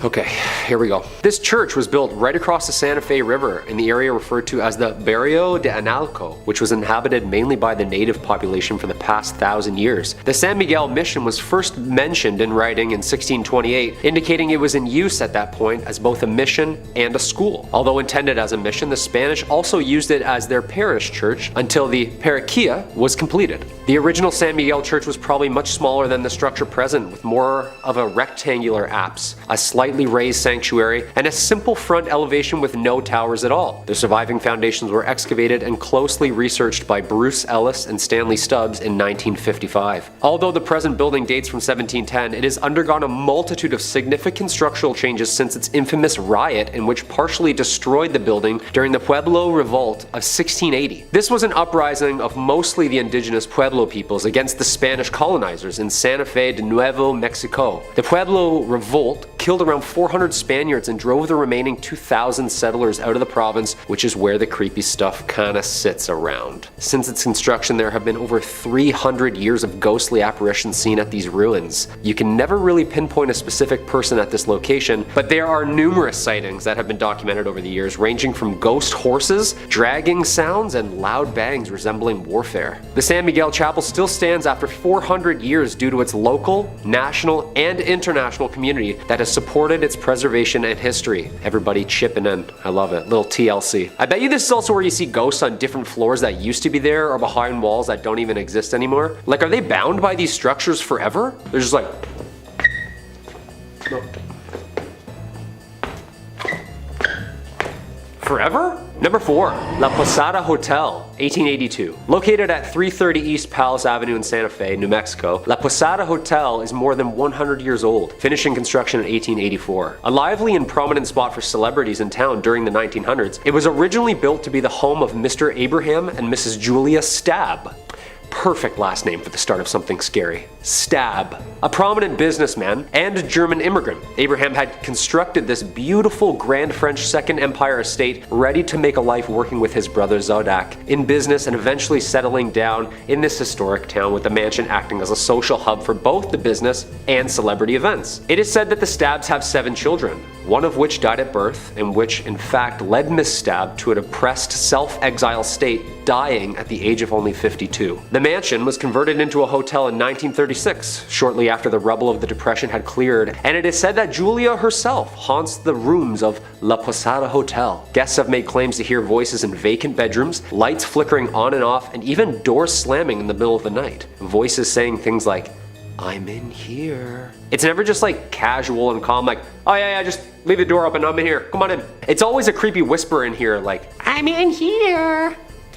Okay, here we go. This church was built right across the Santa Fe River in the area referred to as the Barrio de Analco, which was inhabited mainly by the native population for the past 1,000 years. The San Miguel mission was first mentioned in writing in 1628, indicating it was in use at that point as both a mission and a school. Although intended as a mission, the Spanish also used it as their parish church until the parroquia was completed. The original San Miguel church was probably much smaller than the structure present, with more of a rectangular apse, a slightly raised sanctuary, and a simple front elevation with no towers at all. The surviving foundations were excavated and closely researched by Bruce Ellis and Stanley Stubbs in 1955. Although the present building dates from 1710, it has undergone a multitude of significant structural changes since its infamous riot in which partially destroyed the building during the Pueblo Revolt of 1680. This was an uprising of mostly the indigenous Pueblo peoples against the Spanish colonizers in Santa Fe de Nuevo Mexico. The Pueblo Revolt killed around 400 Spaniards and drove the remaining 2,000 settlers out of the province, which is where the creepy stuff kinda sits around. Since its construction, there have been over 300 years of ghostly apparitions seen at these ruins. You can never really pinpoint a specific person at this location, but there are numerous sightings that have been documented over the years, ranging from ghost horses, dragging sounds, and loud bangs resembling warfare. The San Miguel Chapel still stands after 400 years due to its local, national, and international community that has supported its preservation and history. Everybody chipping in. I love it. Little TLC. I bet you this is also where you see ghosts on different floors that used to be there or behind walls that don't even exist anymore. Like, are they bound by these structures forever? They're just like... No. Forever? Number 4, La Posada Hotel, 1882. Located at 330 East Palace Avenue in Santa Fe, New Mexico, La Posada Hotel is more than 100 years old, finishing construction in 1884. A lively and prominent spot for celebrities in town during the 1900s, it was originally built to be the home of Mr. Abraham and Mrs. Julia Stab. Perfect last name for the start of something scary. Stab. A prominent businessman and a German immigrant, Abraham had constructed this beautiful Grand French Second Empire estate ready to make a life working with his brother Zack in business and eventually settling down in this historic town, with the mansion acting as a social hub for both the business and celebrity events. It is said that the Stabs have 7 children, one of which died at birth, and which in fact led Miss Stab to a depressed self-exile state, dying at the age of only 52. The mansion was converted into a hotel in 1936, shortly after the rubble of the Depression had cleared, and it is said that Julia herself haunts the rooms of La Posada Hotel. Guests have made claims to hear voices in vacant bedrooms, lights flickering on and off, and even doors slamming in the middle of the night. Voices saying things like, "I'm in here." It's never just like casual and calm, like, "Oh yeah, just leave the door open, I'm in here, come on in." It's always a creepy whisper in here, like, "I'm in here."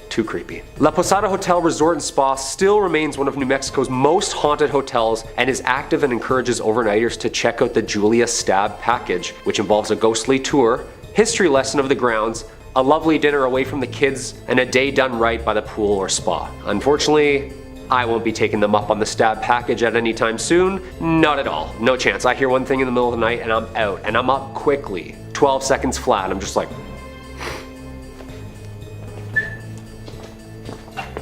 Too creepy. La Posada Hotel Resort and Spa still remains one of New Mexico's most haunted hotels and is active and encourages overnighters to check out the Julia Stab package, which involves a ghostly tour, history lesson of the grounds, a lovely dinner away from the kids, and a day done right by the pool or spa. Unfortunately, I won't be taking them up on the Stab package at any time soon. Not at all. No chance. I hear one thing in the middle of the night and I'm out, and I'm up quickly. 12 seconds flat. I'm just like...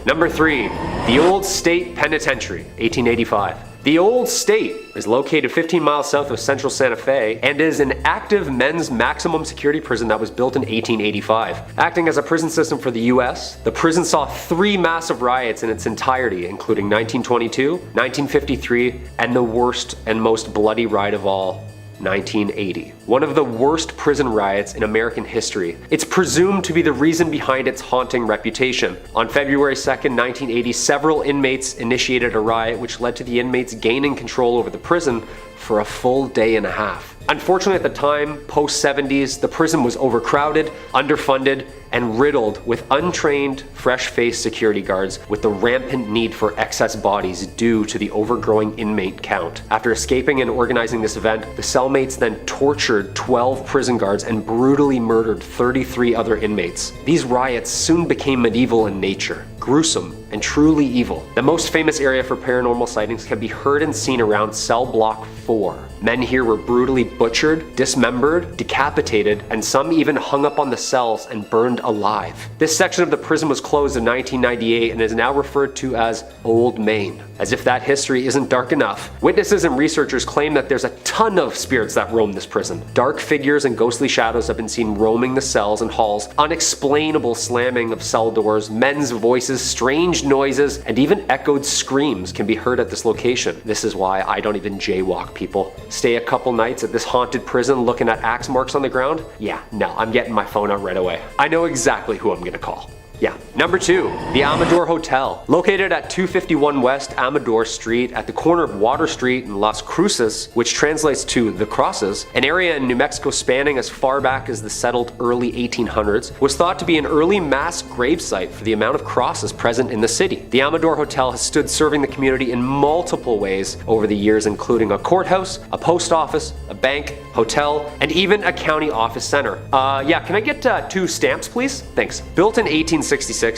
Number 3, the Old State Penitentiary, 1885. The Old State is located 15 miles south of central Santa Fe and is an active men's maximum security prison that was built in 1885. Acting as a prison system for the US, the prison saw 3 massive riots in its entirety, including 1922, 1953, and the worst and most bloody riot of all, 1980. One of the worst prison riots in American history. It's presumed to be the reason behind its haunting reputation. On February 2nd, 1980, several inmates initiated a riot which led to the inmates gaining control over the prison for a full day and a half. Unfortunately, at the time, post-70s, the prison was overcrowded, underfunded, and riddled with untrained, fresh-faced security guards, with the rampant need for excess bodies due to the overgrowing inmate count. After escaping and organizing this event, the cellmates then tortured 12 prison guards and brutally murdered 33 other inmates. These riots soon became medieval in nature, gruesome, and truly evil. The most famous area for paranormal sightings can be heard and seen around cell block 4. Men here were brutally butchered, dismembered, decapitated, and some even hung up on the cells and burned alive. This section of the prison was closed in 1998 and is now referred to as Old Main. As if that history isn't dark enough, witnesses and researchers claim that there's a ton of spirits that roam this prison. Dark figures and ghostly shadows have been seen roaming the cells and halls, unexplainable slamming of cell doors, men's voices, strange noises, and even echoed screams can be heard at this location. This is why I don't even jaywalk, people. Stay a couple nights at this haunted prison looking at axe marks on the ground? Yeah, no, I'm getting my phone out right away. I know exactly who I'm gonna call. Yeah. Number 2, the Amador Hotel. Located at 251 West Amador Street at the corner of Water Street and Las Cruces, which translates to the Crosses, an area in New Mexico spanning as far back as the settled early 1800s, was thought to be an early mass gravesite for the amount of crosses present in the city. The Amador Hotel has stood serving the community in multiple ways over the years, including a courthouse, a post office, a bank, hotel, and even a county office center. Yeah, can I get 2 stamps, please? Thanks. Built in 1866,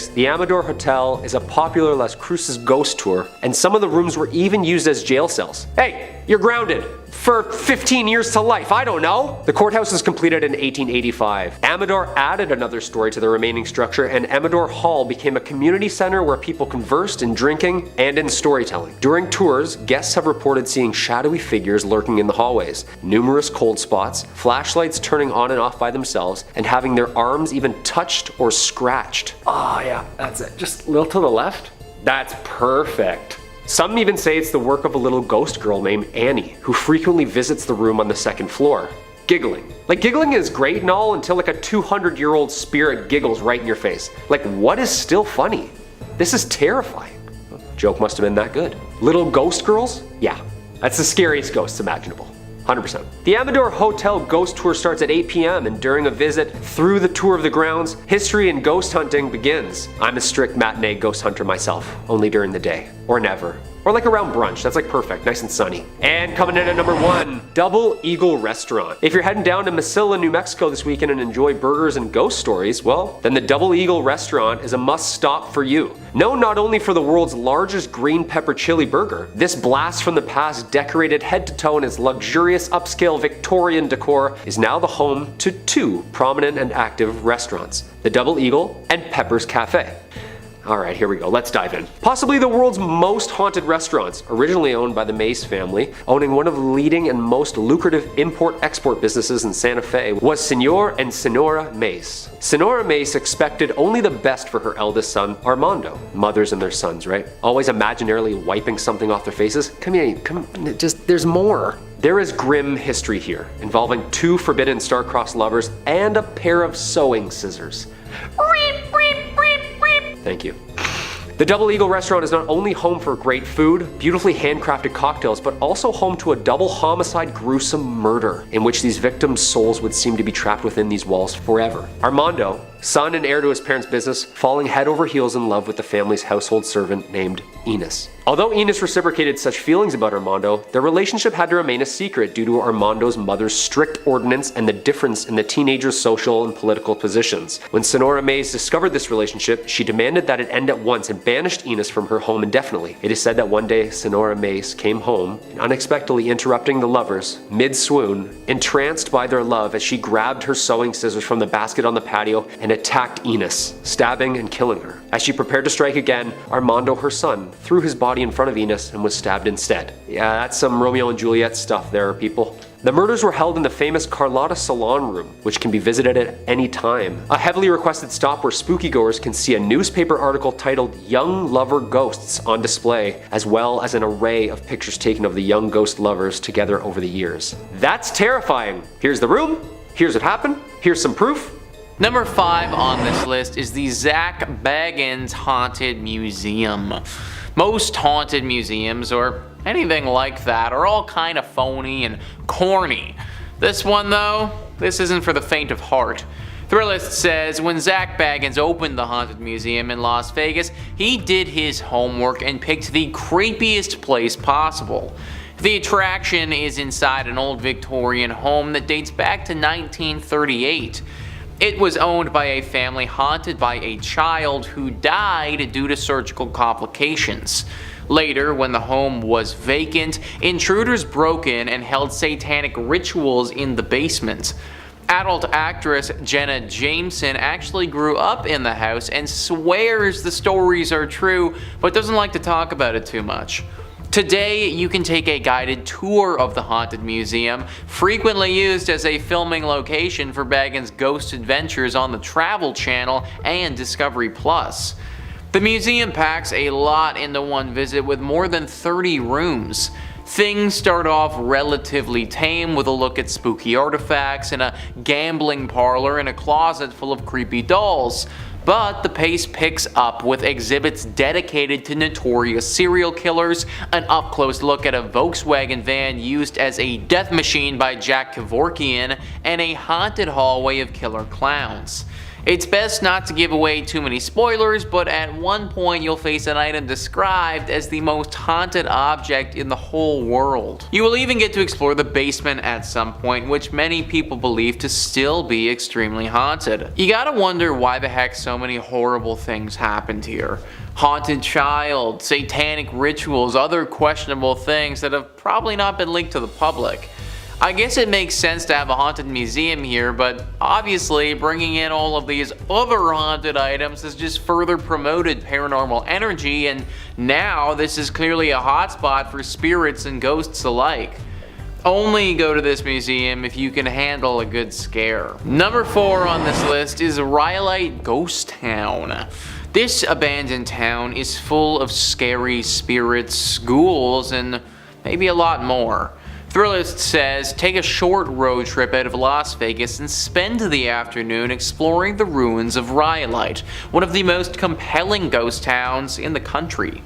the Amador Hotel is a popular Las Cruces ghost tour, and some of the rooms were even used as jail cells. Hey, you're grounded. For 15 years to life, I don't know. The courthouse was completed in 1885. Amador added another story to the remaining structure, and Amador Hall became a community center where people conversed in drinking and in storytelling. During tours, guests have reported seeing shadowy figures lurking in the hallways, numerous cold spots, flashlights turning on and off by themselves, and having their arms even touched or scratched. Oh yeah, that's it. Just a little to the left. That's perfect. Some even say it's the work of a little ghost girl named Annie, who frequently visits the room on the second floor, giggling. Like, giggling is great and all until like a 200-year-old spirit giggles right in your face. Like, what is still funny? This is terrifying. Joke must have been that good. Little ghost girls? Yeah, that's the scariest ghosts imaginable. 100%. The Amador Hotel ghost tour starts at 8 p.m. and during a visit through the tour of the grounds, history and ghost hunting begins. I'm a strict matinee ghost hunter myself, only during the day, or never. Or like around brunch, that's like perfect, nice and sunny. And coming in at number 1, Double Eagle Restaurant. If you're heading down to Mesilla, New Mexico this weekend and enjoy burgers and ghost stories, well, then the Double Eagle Restaurant is a must stop for you. Known not only for the world's largest green pepper chili burger, this blast from the past decorated head to toe in its luxurious upscale Victorian decor is now the home to 2 prominent and active restaurants, the Double Eagle and Pepper's Cafe. Alright, here we go, let's dive in. Possibly the world's most haunted restaurants, originally owned by the Mace family, owning one of the leading and most lucrative import-export businesses in Santa Fe, was Senor and Senora Mace. Senora Mace expected only the best for her eldest son, Armando. Mothers and their sons, right? Always imaginarily wiping something off their faces. Come here, there's more. There is grim history here, involving 2 forbidden star-crossed lovers and a pair of sewing scissors. Thank you. The Double Eagle Restaurant is not only home for great food, beautifully handcrafted cocktails, but also home to a double homicide gruesome murder, in which these victims' souls would seem to be trapped within these walls forever. Armando, son and heir to his parents' business, falling head over heels in love with the family's household servant named Enos. Although Enos reciprocated such feelings about Armando, their relationship had to remain a secret due to Armando's mother's strict ordinance and the difference in the teenager's social and political positions. When Senora Mace discovered this relationship, she demanded that it end at once and banished Enos from her home indefinitely. It is said that one day Senora Mace came home, unexpectedly interrupting the lovers, mid-swoon, entranced by their love as she grabbed her sewing scissors from the basket on the patio and attacked Enos, stabbing and killing her. As she prepared to strike again, Armando, her son, threw his body in front of Enos and was stabbed instead. Yeah, that's some Romeo and Juliet stuff there, people. The murders were held in the famous Carlotta Salon Room, which can be visited at any time. A heavily requested stop where spooky goers can see a newspaper article titled Young Lover Ghosts on display, as well as an array of pictures taken of the young ghost lovers together over the years. That's terrifying! Here's the room, here's what happened, here's some proof. Number 5 on this list is the Zack Beggins Haunted Museum. Most haunted museums, or anything like that, are all kind of phony and corny. This one though, this isn't for the faint of heart. Thrillist says when Zack Beggins opened the Haunted Museum in Las Vegas, he did his homework and picked the creepiest place possible. The attraction is inside an old Victorian home that dates back to 1938. It was owned by a family haunted by a child who died due to surgical complications. Later, when the home was vacant, intruders broke in and held satanic rituals in the basement. Adult actress Jenna Jameson actually grew up in the house and swears the stories are true, but doesn't like to talk about it too much. Today, you can take a guided tour of the Haunted Museum, frequently used as a filming location for Beggins' ghost adventures on the Travel Channel and Discovery Plus. The museum packs a lot into one visit with more than 30 rooms. Things start off relatively tame with a look at spooky artifacts and a gambling parlor and a closet full of creepy dolls. But the pace picks up with exhibits dedicated to notorious serial killers, an up-close look at a Volkswagen van used as a death machine by Jack Kevorkian, and a haunted hallway of killer clowns. It's best not to give away too many spoilers, but at one point you'll face an item described as the most haunted object in the whole world. You will even get to explore the basement at some point, which many people believe to still be extremely haunted. You gotta wonder why the heck so many horrible things happened here. Haunted child, satanic rituals, other questionable things that have probably not been leaked to the public. I guess it makes sense to have a haunted museum here, but obviously bringing in all of these other haunted items has just further promoted paranormal energy, and now this is clearly a hotspot for spirits and ghosts alike. Only go to this museum if you can handle a good scare. Number 4 on this list is RIight Ghost Town. This abandoned town is full of scary spirits, ghouls, and maybe a lot more. Thrillist says, take a short road trip out of Las Vegas and spend the afternoon exploring the ruins of RIight, one of the most compelling ghost towns in the country.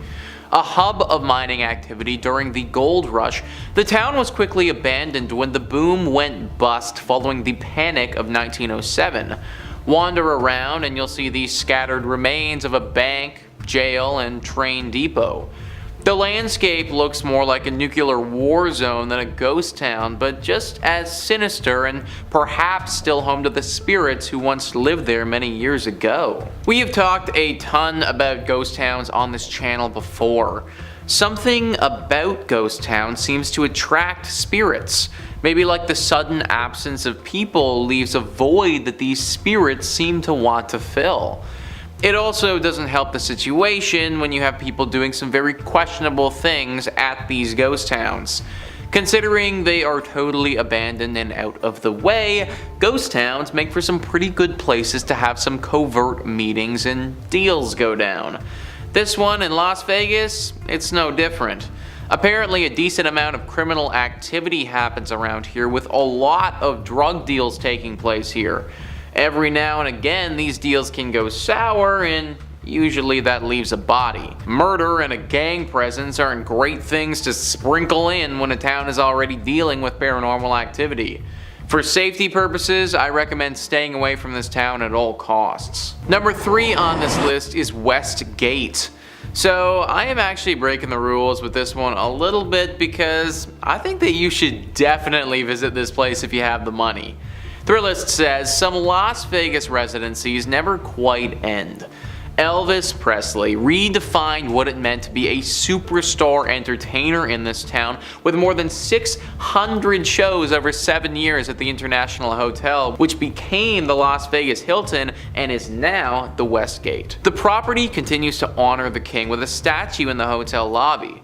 A hub of mining activity during the gold rush, the town was quickly abandoned when the boom went bust following the panic of 1907. Wander around and you'll see the scattered remains of a bank, jail, and train depot. The landscape looks more like a nuclear war zone than a ghost town, but just as sinister and perhaps still home to the spirits who once lived there many years ago. We have talked a ton about ghost towns on this channel before. Something about ghost towns seems to attract spirits. Maybe like the sudden absence of people leaves a void that these spirits seem to want to fill. It also doesn't help the situation when you have people doing some very questionable things at these ghost towns. Considering they are totally abandoned and out of the way, ghost towns make for some pretty good places to have some covert meetings and deals go down. This one in Las Vegas, it's no different. Apparently a decent amount of criminal activity happens around here, with a lot of drug deals taking place here. Every now and again these deals can go sour, and usually that leaves a body. Murder and a gang presence aren't great things to sprinkle in when a town is already dealing with paranormal activity. For safety purposes, I recommend staying away from this town at all costs. Number 3 on this list is Westgate. So I am actually breaking the rules with this one a little bit because I think that you should definitely visit this place if you have the money. Thrillist says, some Las Vegas residencies never quite end. Elvis Presley redefined what it meant to be a superstar entertainer in this town, with more than 600 shows over 7 years at the International Hotel, which became the Las Vegas Hilton and is now the Westgate. The property continues to honor the king with a statue in the hotel lobby.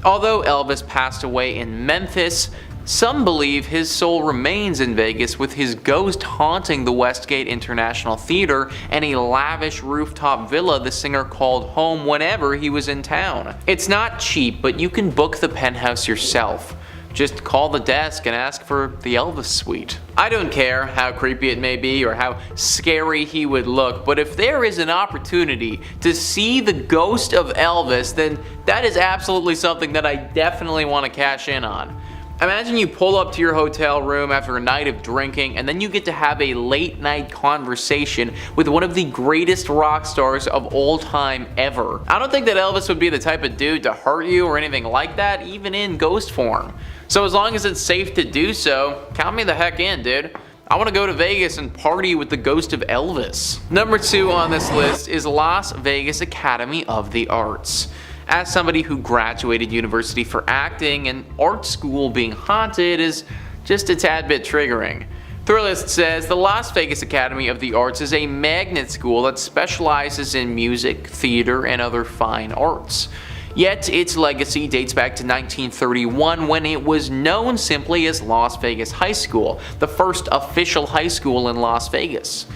Although Elvis passed away in Memphis, some believe his soul remains in Vegas, with his ghost haunting the Westgate International Theater and a lavish rooftop villa the singer called home whenever he was in town. It's not cheap, but you can book the penthouse yourself. Just call the desk and ask for the Elvis suite. I don't care how creepy it may be or how scary he would look, but if there is an opportunity to see the ghost of Elvis, then that is absolutely something that I definitely want to cash in on. Imagine you pull up to your hotel room after a night of drinking, and then you get to have a late night conversation with one of the greatest rock stars of all time ever. I don't think that Elvis would be the type of dude to hurt you or anything like that, even in ghost form. So as long as it's safe to do so, count me the heck in, dude. I want to go to Vegas and party with the ghost of Elvis. Number 2 on this list is Las Vegas Academy of the Arts. As somebody who graduated university for acting, and art school being haunted is just a tad bit triggering. Thrillist says the Las Vegas Academy of the Arts is a magnet school that specializes in music, theater, and other fine arts. Yet its legacy dates back to 1931, when it was known simply as Las Vegas High School, the first official high school in Las Vegas.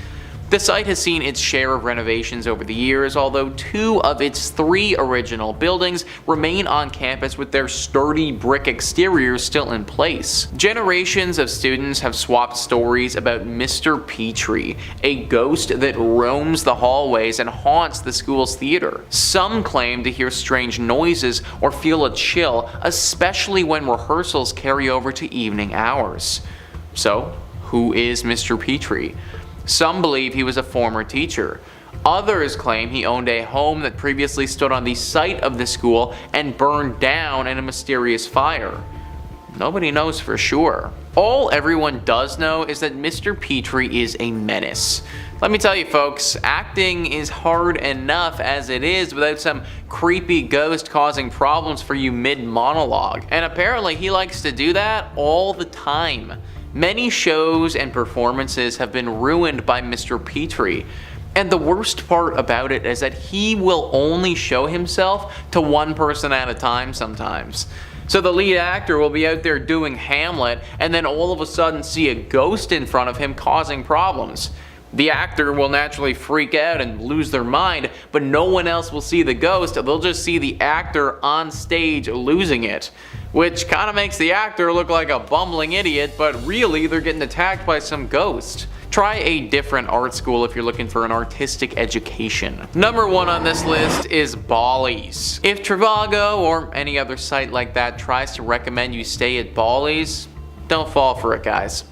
The site has seen its share of renovations over the years, although 2 of its 3 original buildings remain on campus with their sturdy brick exteriors still in place. Generations of students have swapped stories about Mr. Petrie, a ghost that roams the hallways and haunts the school's theater. Some claim to hear strange noises or feel a chill, especially when rehearsals carry over to evening hours. So, who is Mr. Petrie? Some believe he was a former teacher. Others claim he owned a home that previously stood on the site of the school and burned down in a mysterious fire. Nobody knows for sure. All everyone does know is that Mr. Petrie is a menace. Let me tell you folks, acting is hard enough as it is without some creepy ghost causing problems for you mid-monologue. And apparently he likes to do that all the time. Many shows and performances have been ruined by Mr. Petrie. And the worst part about it is that he will only show himself to one person at a time sometimes. So the lead actor will be out there doing Hamlet and then all of a sudden see a ghost in front of him causing problems. The actor will naturally freak out and lose their mind, but no one else will see the ghost. They'll just see the actor on stage losing it. Which kind of makes the actor look like a bumbling idiot, but really they're getting attacked by some ghost. Try a different art school if you're looking for an artistic education. Number 1 on this list is Balis. If Trivago or any other site like that tries to recommend you stay at Balis, don't fall for it, guys.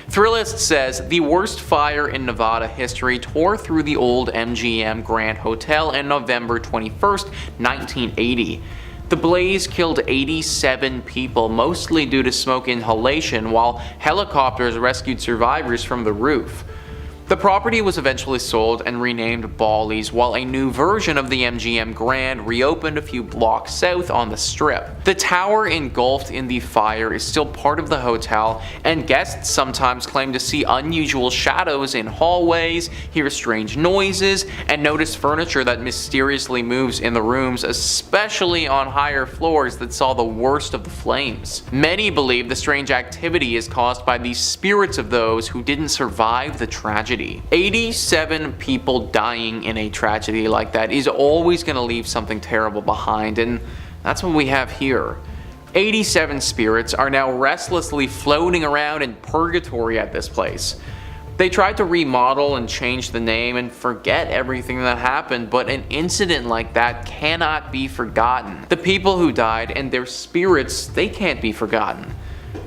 Thrillist says the worst fire in Nevada history tore through the old MGM Grand Hotel on November 21st, 1980. The blaze killed 87 people, mostly due to smoke inhalation, while helicopters rescued survivors from the roof. The property was eventually sold and renamed Balis, while a new version of the MGM Grand reopened a few blocks south on the Strip. The tower engulfed in the fire is still part of the hotel, and guests sometimes claim to see unusual shadows in hallways, hear strange noises, and notice furniture that mysteriously moves in the rooms, especially on higher floors that saw the worst of the flames. Many believe the strange activity is caused by the spirits of those who didn't survive the tragedy. 87 people dying in a tragedy like that is always going to leave something terrible behind, and that's what we have here. 87 spirits are now restlessly floating around in purgatory at this place. They tried to remodel and change the name and forget everything that happened, but an incident like that cannot be forgotten. The people who died and their spirits, they can't be forgotten.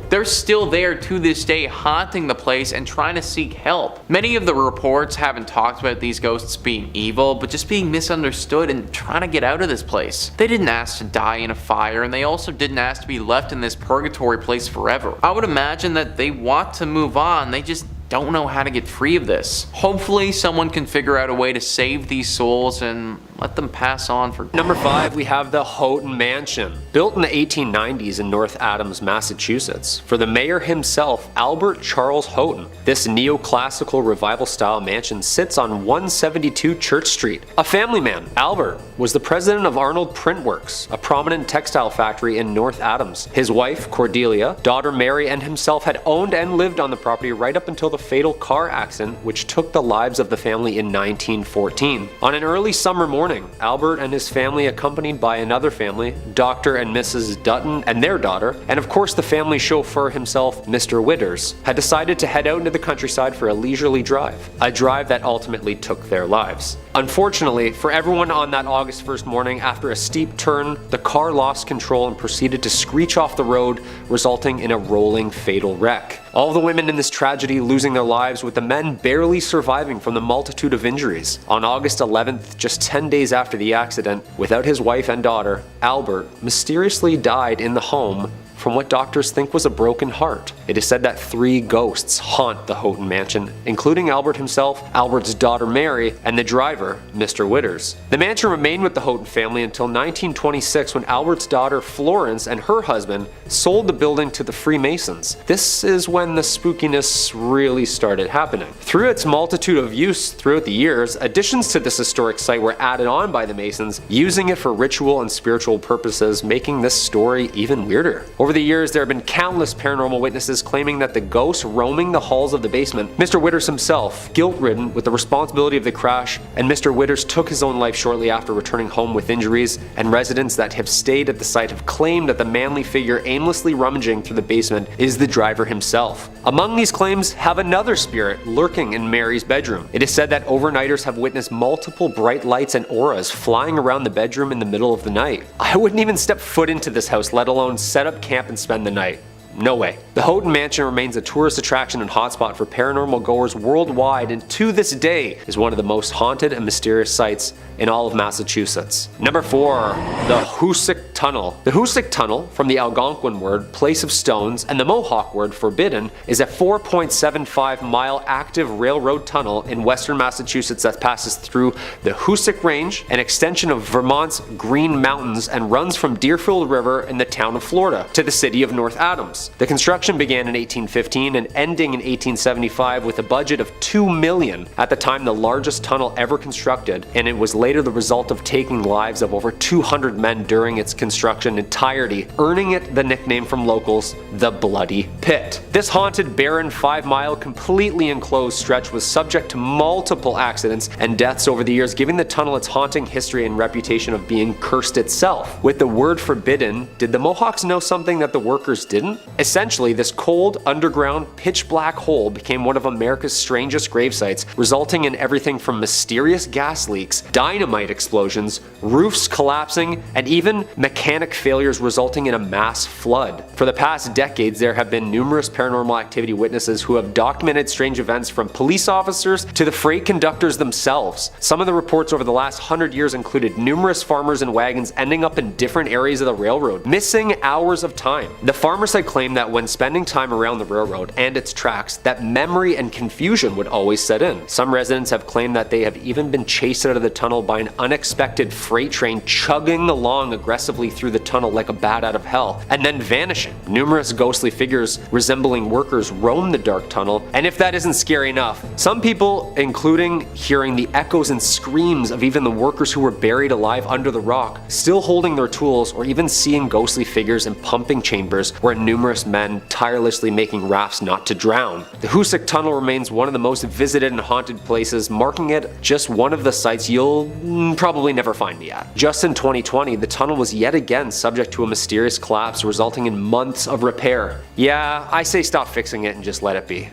They're still there to this day, haunting the place and trying to seek help. Many of the reports haven't talked about these ghosts being evil, but just being misunderstood and trying to get out of this place. They didn't ask to die in a fire, and they also didn't ask to be left in this purgatory place forever. I would imagine that they want to move on, they just don't know how to get free of this. Hopefully someone can figure out a way to save these souls and let them pass on for good. Number 5, we have the Houghton Mansion. Built in the 1890s in North Adams, Massachusetts, for the mayor himself, Albert Charles Houghton. This neoclassical revival-style mansion sits on 172 Church Street. A family man, Albert was the president of Arnold Print Works, a prominent textile factory in North Adams. His wife, Cordelia, daughter Mary, and himself had owned and lived on the property right up until the fatal car accident which took the lives of the family in 1914. On an early summer morning, Albert and his family, accompanied by another family, Dr. and Mrs. Dutton and their daughter, and of course the family chauffeur himself, Mr. Witters, had decided to head out into the countryside for a leisurely drive, a drive that ultimately took their lives. Unfortunately for everyone on that August 1st morning, after a steep turn, the car lost control and proceeded to screech off the road, resulting in a rolling fatal wreck. All the women in this tragedy losing their lives, with the men barely surviving from the multitude of injuries. On August 11th, just 10 days after the accident, without his wife and daughter, Albert mysteriously died in the home from what doctors think was a broken heart. It is said that 3 ghosts haunt the Houghton Mansion, including Albert himself, Albert's daughter Mary, and the driver, Mr. Witters. The mansion remained with the Houghton family until 1926, when Albert's daughter Florence and her husband sold the building to the Freemasons. This is when the spookiness really started happening. Through its multitude of use throughout the years, additions to this historic site were added on by the Masons, using it for ritual and spiritual purposes, making this story even weirder. Over the years, there have been countless paranormal witnesses claiming that the ghosts roaming the halls of the basement. Mr. Witters himself, guilt-ridden with the responsibility of the crash, and Mr. Witters took his own life shortly after returning home with injuries, and residents that have stayed at the site have claimed that the manly figure aimlessly rummaging through the basement is the driver himself. Among these claims have another spirit lurking in Mary's bedroom. It is said that overnighters have witnessed multiple bright lights and auras flying around the bedroom in the middle of the night. I wouldn't even step foot into this house, let alone set up camp and spend the night. No way. The Houghton Mansion remains a tourist attraction and hotspot for paranormal goers worldwide, and to this day is one of the most haunted and mysterious sites in all of Massachusetts. Number 4. The Hoosick Tunnel. The Hoosick Tunnel, from the Algonquin word place of stones and the Mohawk word forbidden, is a 4.75-mile active railroad tunnel in western Massachusetts that passes through the Hoosick Range, an extension of Vermont's Green Mountains, and runs from Deerfield River in the town of Florida to the city of North Adams. The construction began in 1815 and ending in 1875 with a budget of $2 million, at the time the largest tunnel ever constructed, and it was later the result of taking lives of over 200 men during its construction entirety, earning it the nickname from locals, the Bloody Pit. This haunted, barren, 5-mile, completely enclosed stretch was subject to multiple accidents and deaths over the years, giving the tunnel its haunting history and reputation of being cursed itself. With the word forbidden, did the Mohawks know something that the workers didn't? Essentially, this cold, underground, pitch-black hole became one of America's strangest grave sites, resulting in everything from mysterious gas leaks, dynamite explosions, roofs collapsing, and even mechanic failures resulting in a mass flood. For the past decades, there have been numerous paranormal activity witnesses who have documented strange events, from police officers to the freight conductors themselves. Some of the reports over the last 100 years included numerous farmers and wagons ending up in different areas of the railroad, missing hours of time. The farmers had claimed that when spending time around the railroad and its tracks, that memory and confusion would always set in. Some residents have claimed that they have even been chased out of the tunnel by an unexpected freight train chugging along aggressively through the tunnel like a bat out of hell, and then vanishing. Numerous ghostly figures resembling workers roam the dark tunnel, and if that isn't scary enough, some people, including hearing the echoes and screams of even the workers who were buried alive under the rock, still holding their tools, or even seeing ghostly figures in pumping chambers where numerous men tirelessly making rafts not to drown. The Hoosick Tunnel remains one of the most visited and haunted places, marking it just one of the sites you'll probably never find me at. Just in 2020, the tunnel was yet again subject to a mysterious collapse, resulting in months of repair. Yeah, I say stop fixing it and just let it be.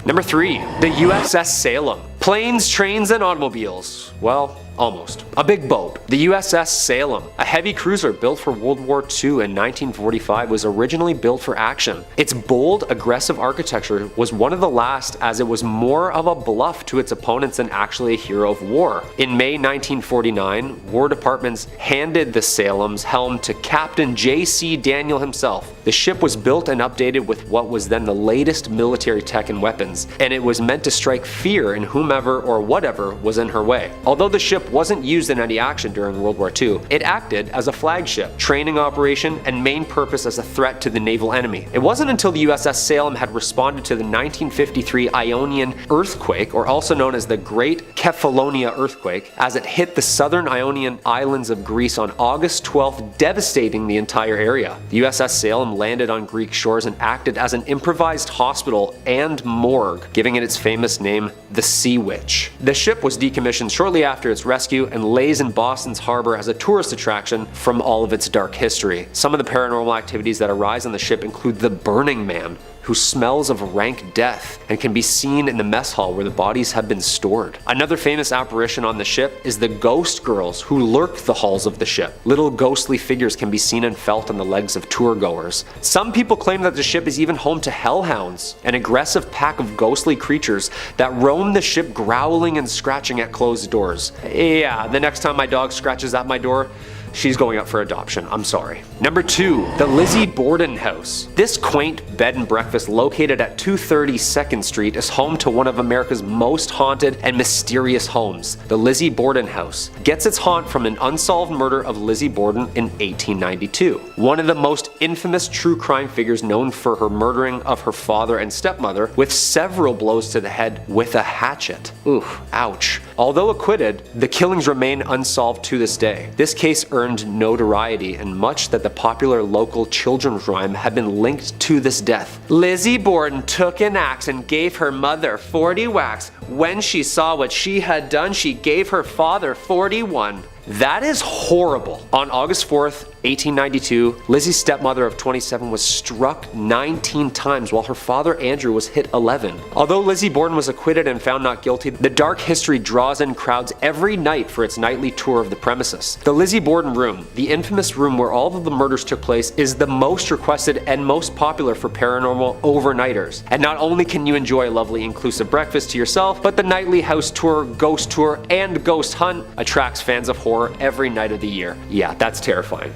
Number 3. The USS Salem. Planes, trains, and automobiles. Well, almost. A big boat. The USS Salem, a heavy cruiser built for World War II in 1945, was originally built for action. Its bold, aggressive architecture was one of the last, as it was more of a bluff to its opponents than actually a hero of war. In May 1949, War Departments handed the Salem's helm to Captain J.C. Daniel himself. The ship was built and updated with what was then the latest military tech and weapons, and it was meant to strike fear in whomever or whatever was in her way. Although the ship wasn't used in any action during World War II, it acted as a flagship, training operation, and main purpose as a threat to the naval enemy. It wasn't until the USS Salem had responded to the 1953 Ionian earthquake, or also known as the Great Kefalonia earthquake, as it hit the southern Ionian islands of Greece on August 12th, devastating the entire area. The USS Salem landed on Greek shores and acted as an improvised hospital and morgue, giving it its famous name, the Sea Witch. The ship was decommissioned shortly after its rescue and lays in Boston's harbor as a tourist attraction from all of its dark history. Some of the paranormal activities that arise on the ship include the Burning Man, who smells of rank death and can be seen in the mess hall where the bodies have been stored. Another famous apparition on the ship is the ghost girls who lurk the halls of the ship. Little ghostly figures can be seen and felt on the legs of tour goers. Some people claim that the ship is even home to hellhounds, an aggressive pack of ghostly creatures that roam the ship growling and scratching at closed doors. Yeah, the next time my dog scratches at my door, she's going up for adoption, I'm sorry. Number 2, the Lizzie Borden House. This quaint bed and breakfast located at 230 2nd Street is home to one of America's most haunted and mysterious homes. The Lizzie Borden House gets its haunt from an unsolved murder of Lizzie Borden in 1892. One of the most infamous true crime figures, known for her murdering of her father and stepmother with several blows to the head with a hatchet. Ooh, ouch. Although acquitted, the killings remain unsolved to this day. This case earned notoriety, and much that the popular local children's rhyme had been linked to this death. Lizzie Borden took an axe and gave her mother 40 whacks. When she saw what she had done, she gave her father 41. That is horrible. On August 4th, 1892, Lizzie's stepmother of 27 was struck 19 times while her father Andrew was hit 11. Although Lizzie Borden was acquitted and found not guilty, the dark history draws in crowds every night for its nightly tour of the premises. The Lizzie Borden room, the infamous room where all of the murders took place, is the most requested and most popular for paranormal overnighters. And not only can you enjoy a lovely inclusive breakfast to yourself, but the nightly house tour, ghost tour, and ghost hunt attracts fans of horror every night of the year. Yeah, that's terrifying.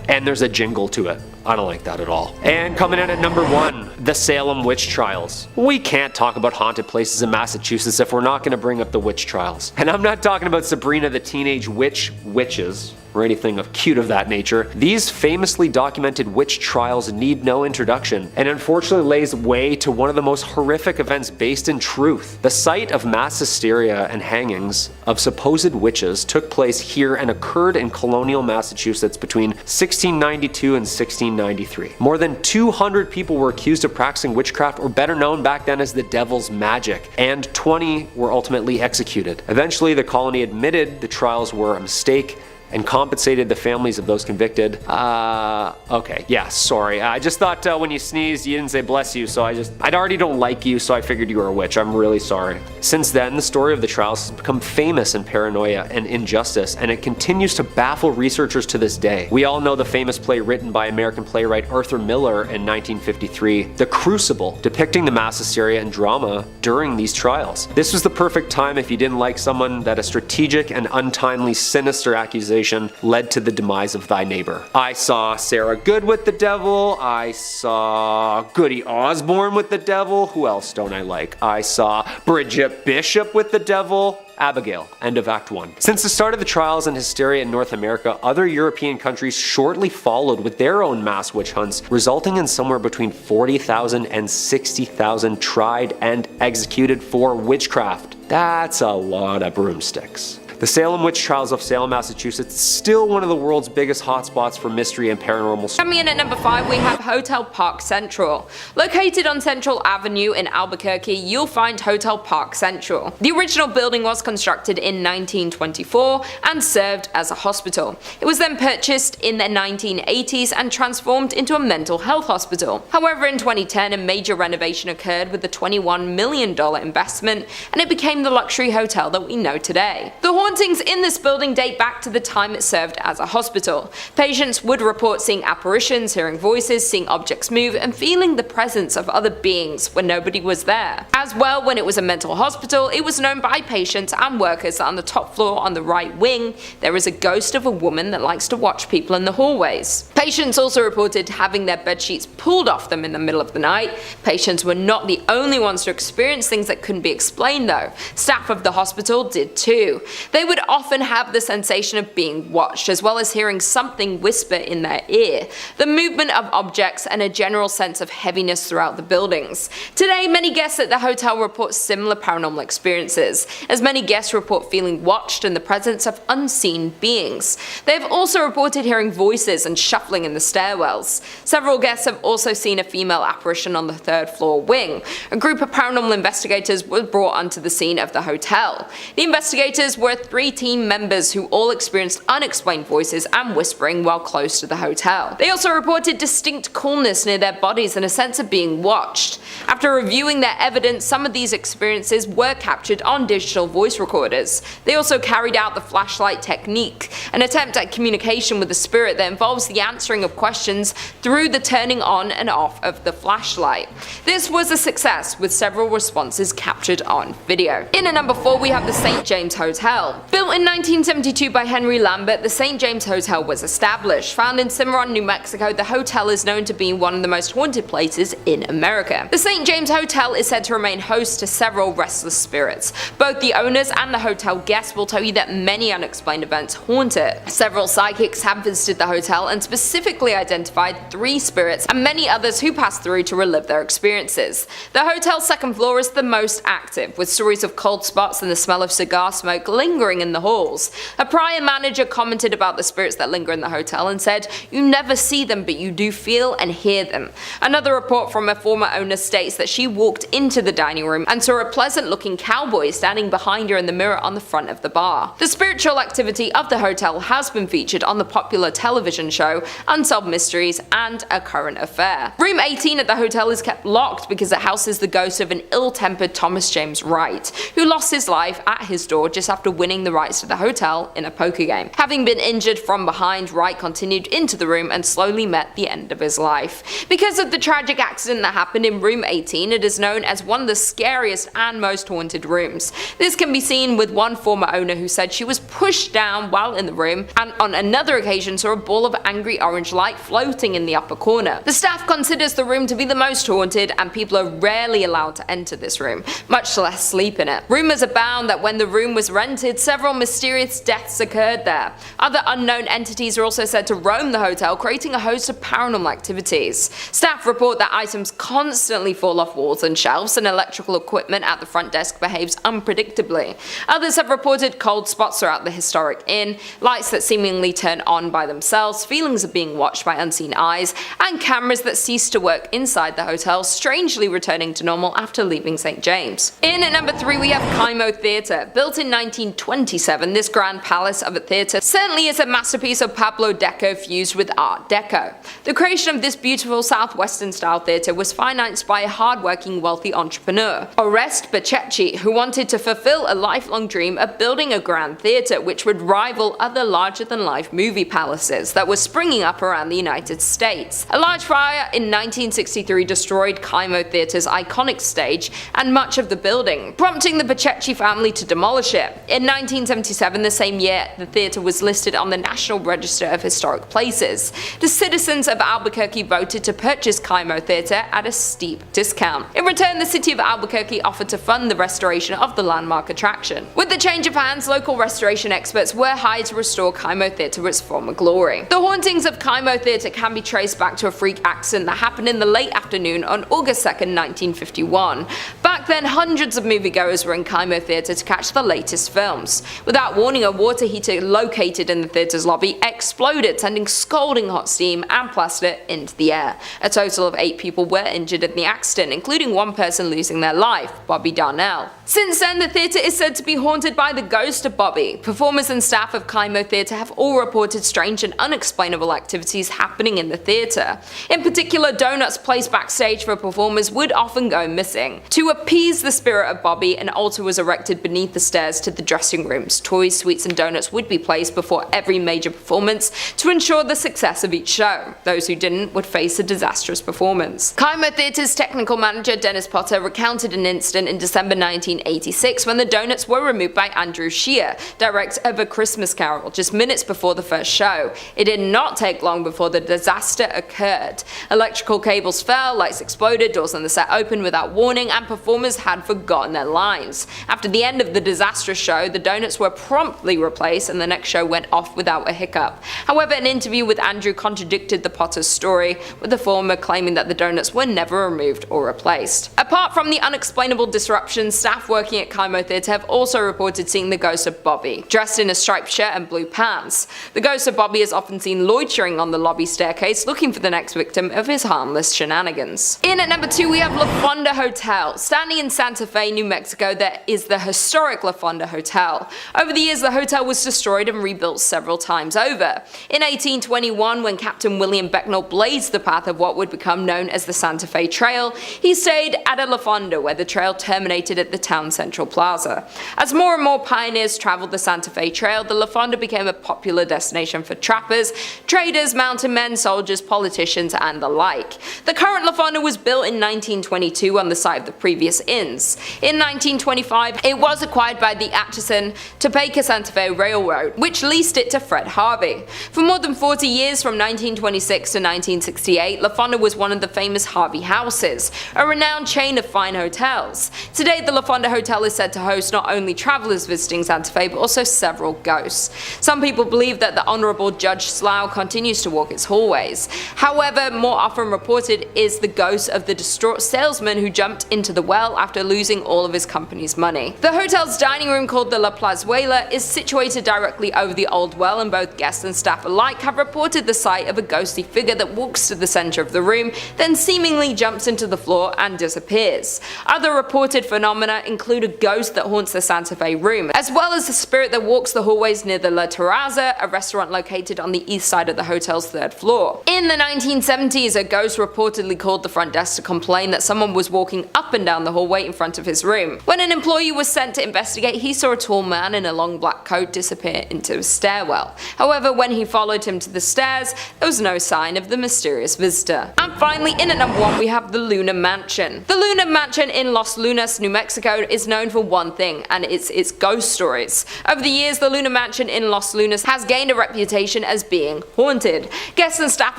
And there's a jingle to it. I don't like that at all. And coming in at number 1, the Salem Witch Trials. We can't talk about haunted places in Massachusetts if we're not going to bring up the witch trials. And I'm not talking about Sabrina the Teenage Witches, or anything of cute of that nature. These famously documented witch trials need no introduction, and unfortunately lays way to one of the most horrific events based in truth. The site of mass hysteria and hangings of supposed witches took place here and occurred in colonial Massachusetts between 1692 and 1693. More than 200 people were accused of practicing witchcraft, or better known back then as the devil's magic, and 20 were ultimately executed. Eventually, the colony admitted the trials were a mistake and compensated the families of those convicted. Okay, yeah, sorry. I just thought when you sneezed, you didn't say bless you, so I already don't like you, so I figured you were a witch. I'm really sorry. Since then, the story of the trials has become famous in paranoia and injustice, and it continues to baffle researchers to this day. We all know the famous play written by American playwright Arthur Miller in 1953, The Crucible, depicting the mass hysteria and drama during these trials. This was the perfect time if you didn't like someone that a strategic and untimely sinister accusation led to the demise of thy neighbor. I saw Sarah Good with the devil. I saw Goody Osborne with the devil. Who else don't I like? I saw Bridget Bishop with the devil. Abigail. End of Act 1. Since the start of the trials and hysteria in North America, other European countries shortly followed with their own mass witch hunts, resulting in somewhere between 40,000 and 60,000 tried and executed for witchcraft. That's a lot of broomsticks. The Salem Witch Trials of Salem, Massachusetts is still one of the world's biggest hotspots for mystery and paranormal. Coming in at number 5, we have Hotel Park Central. Located on Central Avenue in Albuquerque, you'll find Hotel Park Central. The original building was constructed in 1924 and served as a hospital. It was then purchased in the 1980s and transformed into a mental health hospital. However, in 2010, a major renovation occurred with a $21 million investment, and it became the luxury hotel that we know today. The hauntings in this building date back to the time it served as a hospital. Patients would report seeing apparitions, hearing voices, seeing objects move, and feeling the presence of other beings when nobody was there. As well, when it was a mental hospital, it was known by patients and workers that on the top floor on the right wing, there is a ghost of a woman that likes to watch people in the hallways. Patients also reported having their bedsheets pulled off them in the middle of the night. Patients were not the only ones to experience things that couldn't be explained though. Staff of the hospital did too. They would often have the sensation of being watched, as well as hearing something whisper in their ear, the movement of objects, and a general sense of heaviness throughout the buildings. Today, many guests at the hotel report similar paranormal experiences, as many guests report feeling watched in the presence of unseen beings. They have also reported hearing voices and shuffling in the stairwells. Several guests have also seen a female apparition on the 3rd floor wing. A group of paranormal investigators were brought onto the scene of the hotel. The investigators were 3 team members who all experienced unexplained voices and whispering while close to the hotel. They also reported distinct coolness near their bodies and a sense of being watched. After reviewing their evidence, some of these experiences were captured on digital voice recorders. They also carried out the flashlight technique, an attempt at communication with the spirit that involves the answering of questions through the turning on and off of the flashlight. This was a success, with several responses captured on video. In at number 4, we have the St. James Hotel. Built in 1972 by Henry Lambert, the St. James Hotel was established. Found in Cimarron, New Mexico, the hotel is known to be one of the most haunted places in America. The St. James Hotel is said to remain host to several restless spirits. Both the owners and the hotel guests will tell you that many unexplained events haunt it. Several psychics have visited the hotel and specifically identified 3 spirits and many others who pass through to relive their experiences. The hotel's 2nd floor is the most active, with stories of cold spots and the smell of cigar smoke lingering lingering in the halls. A prior manager commented about the spirits that linger in the hotel and said, "You never see them, but you do feel and hear them." Another report from a former owner states that she walked into the dining room and saw a pleasant looking cowboy standing behind her in the mirror on the front of the bar. The spiritual activity of the hotel has been featured on the popular television show Unsolved Mysteries and A Current Affair. Room 18 at the hotel is kept locked because it houses the ghost of an ill-tempered Thomas James RIight, who lost his life at his door just after winning the rights to the hotel in a poker game. Having been injured from behind, RIight continued into the room and slowly met the end of his life. Because of the tragic accident that happened in room 18, it is known as one of the scariest and most haunted rooms. This can be seen with one former owner who said she was pushed down while in the room, and on another occasion saw a ball of angry orange light floating in the upper corner. The staff considers the room to be the most haunted, and people are rarely allowed to enter this room, much less sleep in it. Rumors abound that when the room was rented, several mysterious deaths occurred there. Other unknown entities are also said to roam the hotel, creating a host of paranormal activities. Staff report that items constantly fall off walls and shelves, and electrical equipment at the front desk behaves unpredictably. Others have reported cold spots throughout the historic inn, lights that seemingly turn on by themselves, feelings of being watched by unseen eyes, and cameras that cease to work inside the hotel, strangely returning to normal after leaving St. James. In at number 3 we have Kaimo Theatre. Built in 1927, this grand palace of a theatre certainly is a masterpiece of Pablo Deco fused with Art Deco. The creation of this beautiful southwestern style theatre was financed by a hard-working wealthy entrepreneur, Oreste Bacecci, who wanted to fulfill a lifelong dream of building a grand theatre which would rival other larger-than-life movie palaces that were springing up around the United States. A large fire in 1963 destroyed Kaimo Theatre's iconic stage and much of the building, prompting the Bacecci family to demolish it. In 1977, the same year, the theatre was listed on the National Register of Historic Places. The citizens of Albuquerque voted to purchase Kaimo Theatre at a steep discount. In return, the city of Albuquerque offered to fund the restoration of the landmark attraction. With the change of hands, local restoration experts were hired to restore Kaimo Theatre to its former glory. The hauntings of Kaimo Theatre can be traced back to a freak accident that happened in the late afternoon on August 2nd, 1951. Back then, hundreds of moviegoers were in Kaimo Theatre to catch the latest films. Without warning, a water heater located in the theatre's lobby exploded, sending scalding hot steam and plaster into the air. A total of 8 people were injured in the accident, including one person losing their life, Bobby Darnell. Since then, the theatre is said to be haunted by the ghost of Bobby. Performers and staff of Kaimo Theatre have all reported strange and unexplainable activities happening in the theatre. In particular, donuts placed backstage for performers would often go missing. To appease the spirit of Bobby, an altar was erected beneath the stairs to the dressing rooms. Toys, sweets and donuts would be placed before every major performance to ensure the success of each show. Those who didn't would face a disastrous performance. Kaimo Theatre's technical manager Dennis Potter recounted an incident in December 1986 when the donuts were removed by Andrew Shear, director of A Christmas Carol, just minutes before the first show. It did not take long before the disaster occurred. Electrical cables fell, lights exploded, doors on the set opened without warning, and performers had forgotten their lines. After the end of the disastrous show, the donuts were promptly replaced and the next show went off without a hiccup. However, an interview with Andrew contradicted the Potter's story, with the former claiming that the donuts were never removed or replaced. Apart from the unexplainable disruptions, staff working at Kaimo Theatre have also reported seeing the ghost of Bobby, dressed in a striped shirt and blue pants. The ghost of Bobby is often seen loitering on the lobby staircase, looking for the next victim of his harmless shenanigans. In at number 2 we have La Fonda Hotel. Standing in Santa Fe, New Mexico, there is the historic La Fonda Hotel. Over the years, the hotel was destroyed and rebuilt several times over. In 1821, when Captain William Becknell blazed the path of what would become known as the Santa Fe Trail, he stayed at a La Fonda where the trail terminated at the town central plaza. As more and more pioneers traveled the Santa Fe Trail, the La Fonda became a popular destination for trappers, traders, mountain men, soldiers, politicians, and the like. The current La Fonda was built in 1922 on the site of the previous inns. In 1925, it was acquired by the Atchison, Topeka Santa Fe Railroad, which leased it to Fred Harvey. For more than 40 years, from 1926 to 1968, La Fonda was one of the famous Harvey houses, a renowned chain of fine hotels. Today, the La Fonda Hotel is said to host not only travelers visiting Santa Fe, but also several ghosts. Some people believe that the Honorable Judge Slough continues to walk its hallways. However, more often reported is the ghost of the distraught salesman who jumped into the well hotel after losing all of his company's money. The hotel's dining room, called the La Plazuela, is situated directly over the old well, and both guests and staff alike have reported the sight of a ghostly figure that walks to the center of the room, then seemingly jumps into the floor and disappears. Other reported phenomena include a ghost that haunts the Santa Fe room, as well as a spirit that walks the hallways near the La Terraza, a restaurant located on the east side of the hotel's third floor. In the 1970s, a ghost reportedly called the front desk to complain that someone was walking up and down the hallway in front of his room. When an employee was sent to investigate, he saw a tall man in a long black coat disappear into a stairwell. However, when he followed him to the stairs, there was no sign of the mysterious visitor. And finally, in at number 1, we have the Luna Mansion. The Luna Mansion in Los Lunas, New Mexico is known for one thing, and it's its ghost stories. Over the years, the Luna Mansion in Los Lunas has gained a reputation as being haunted. Guests and staff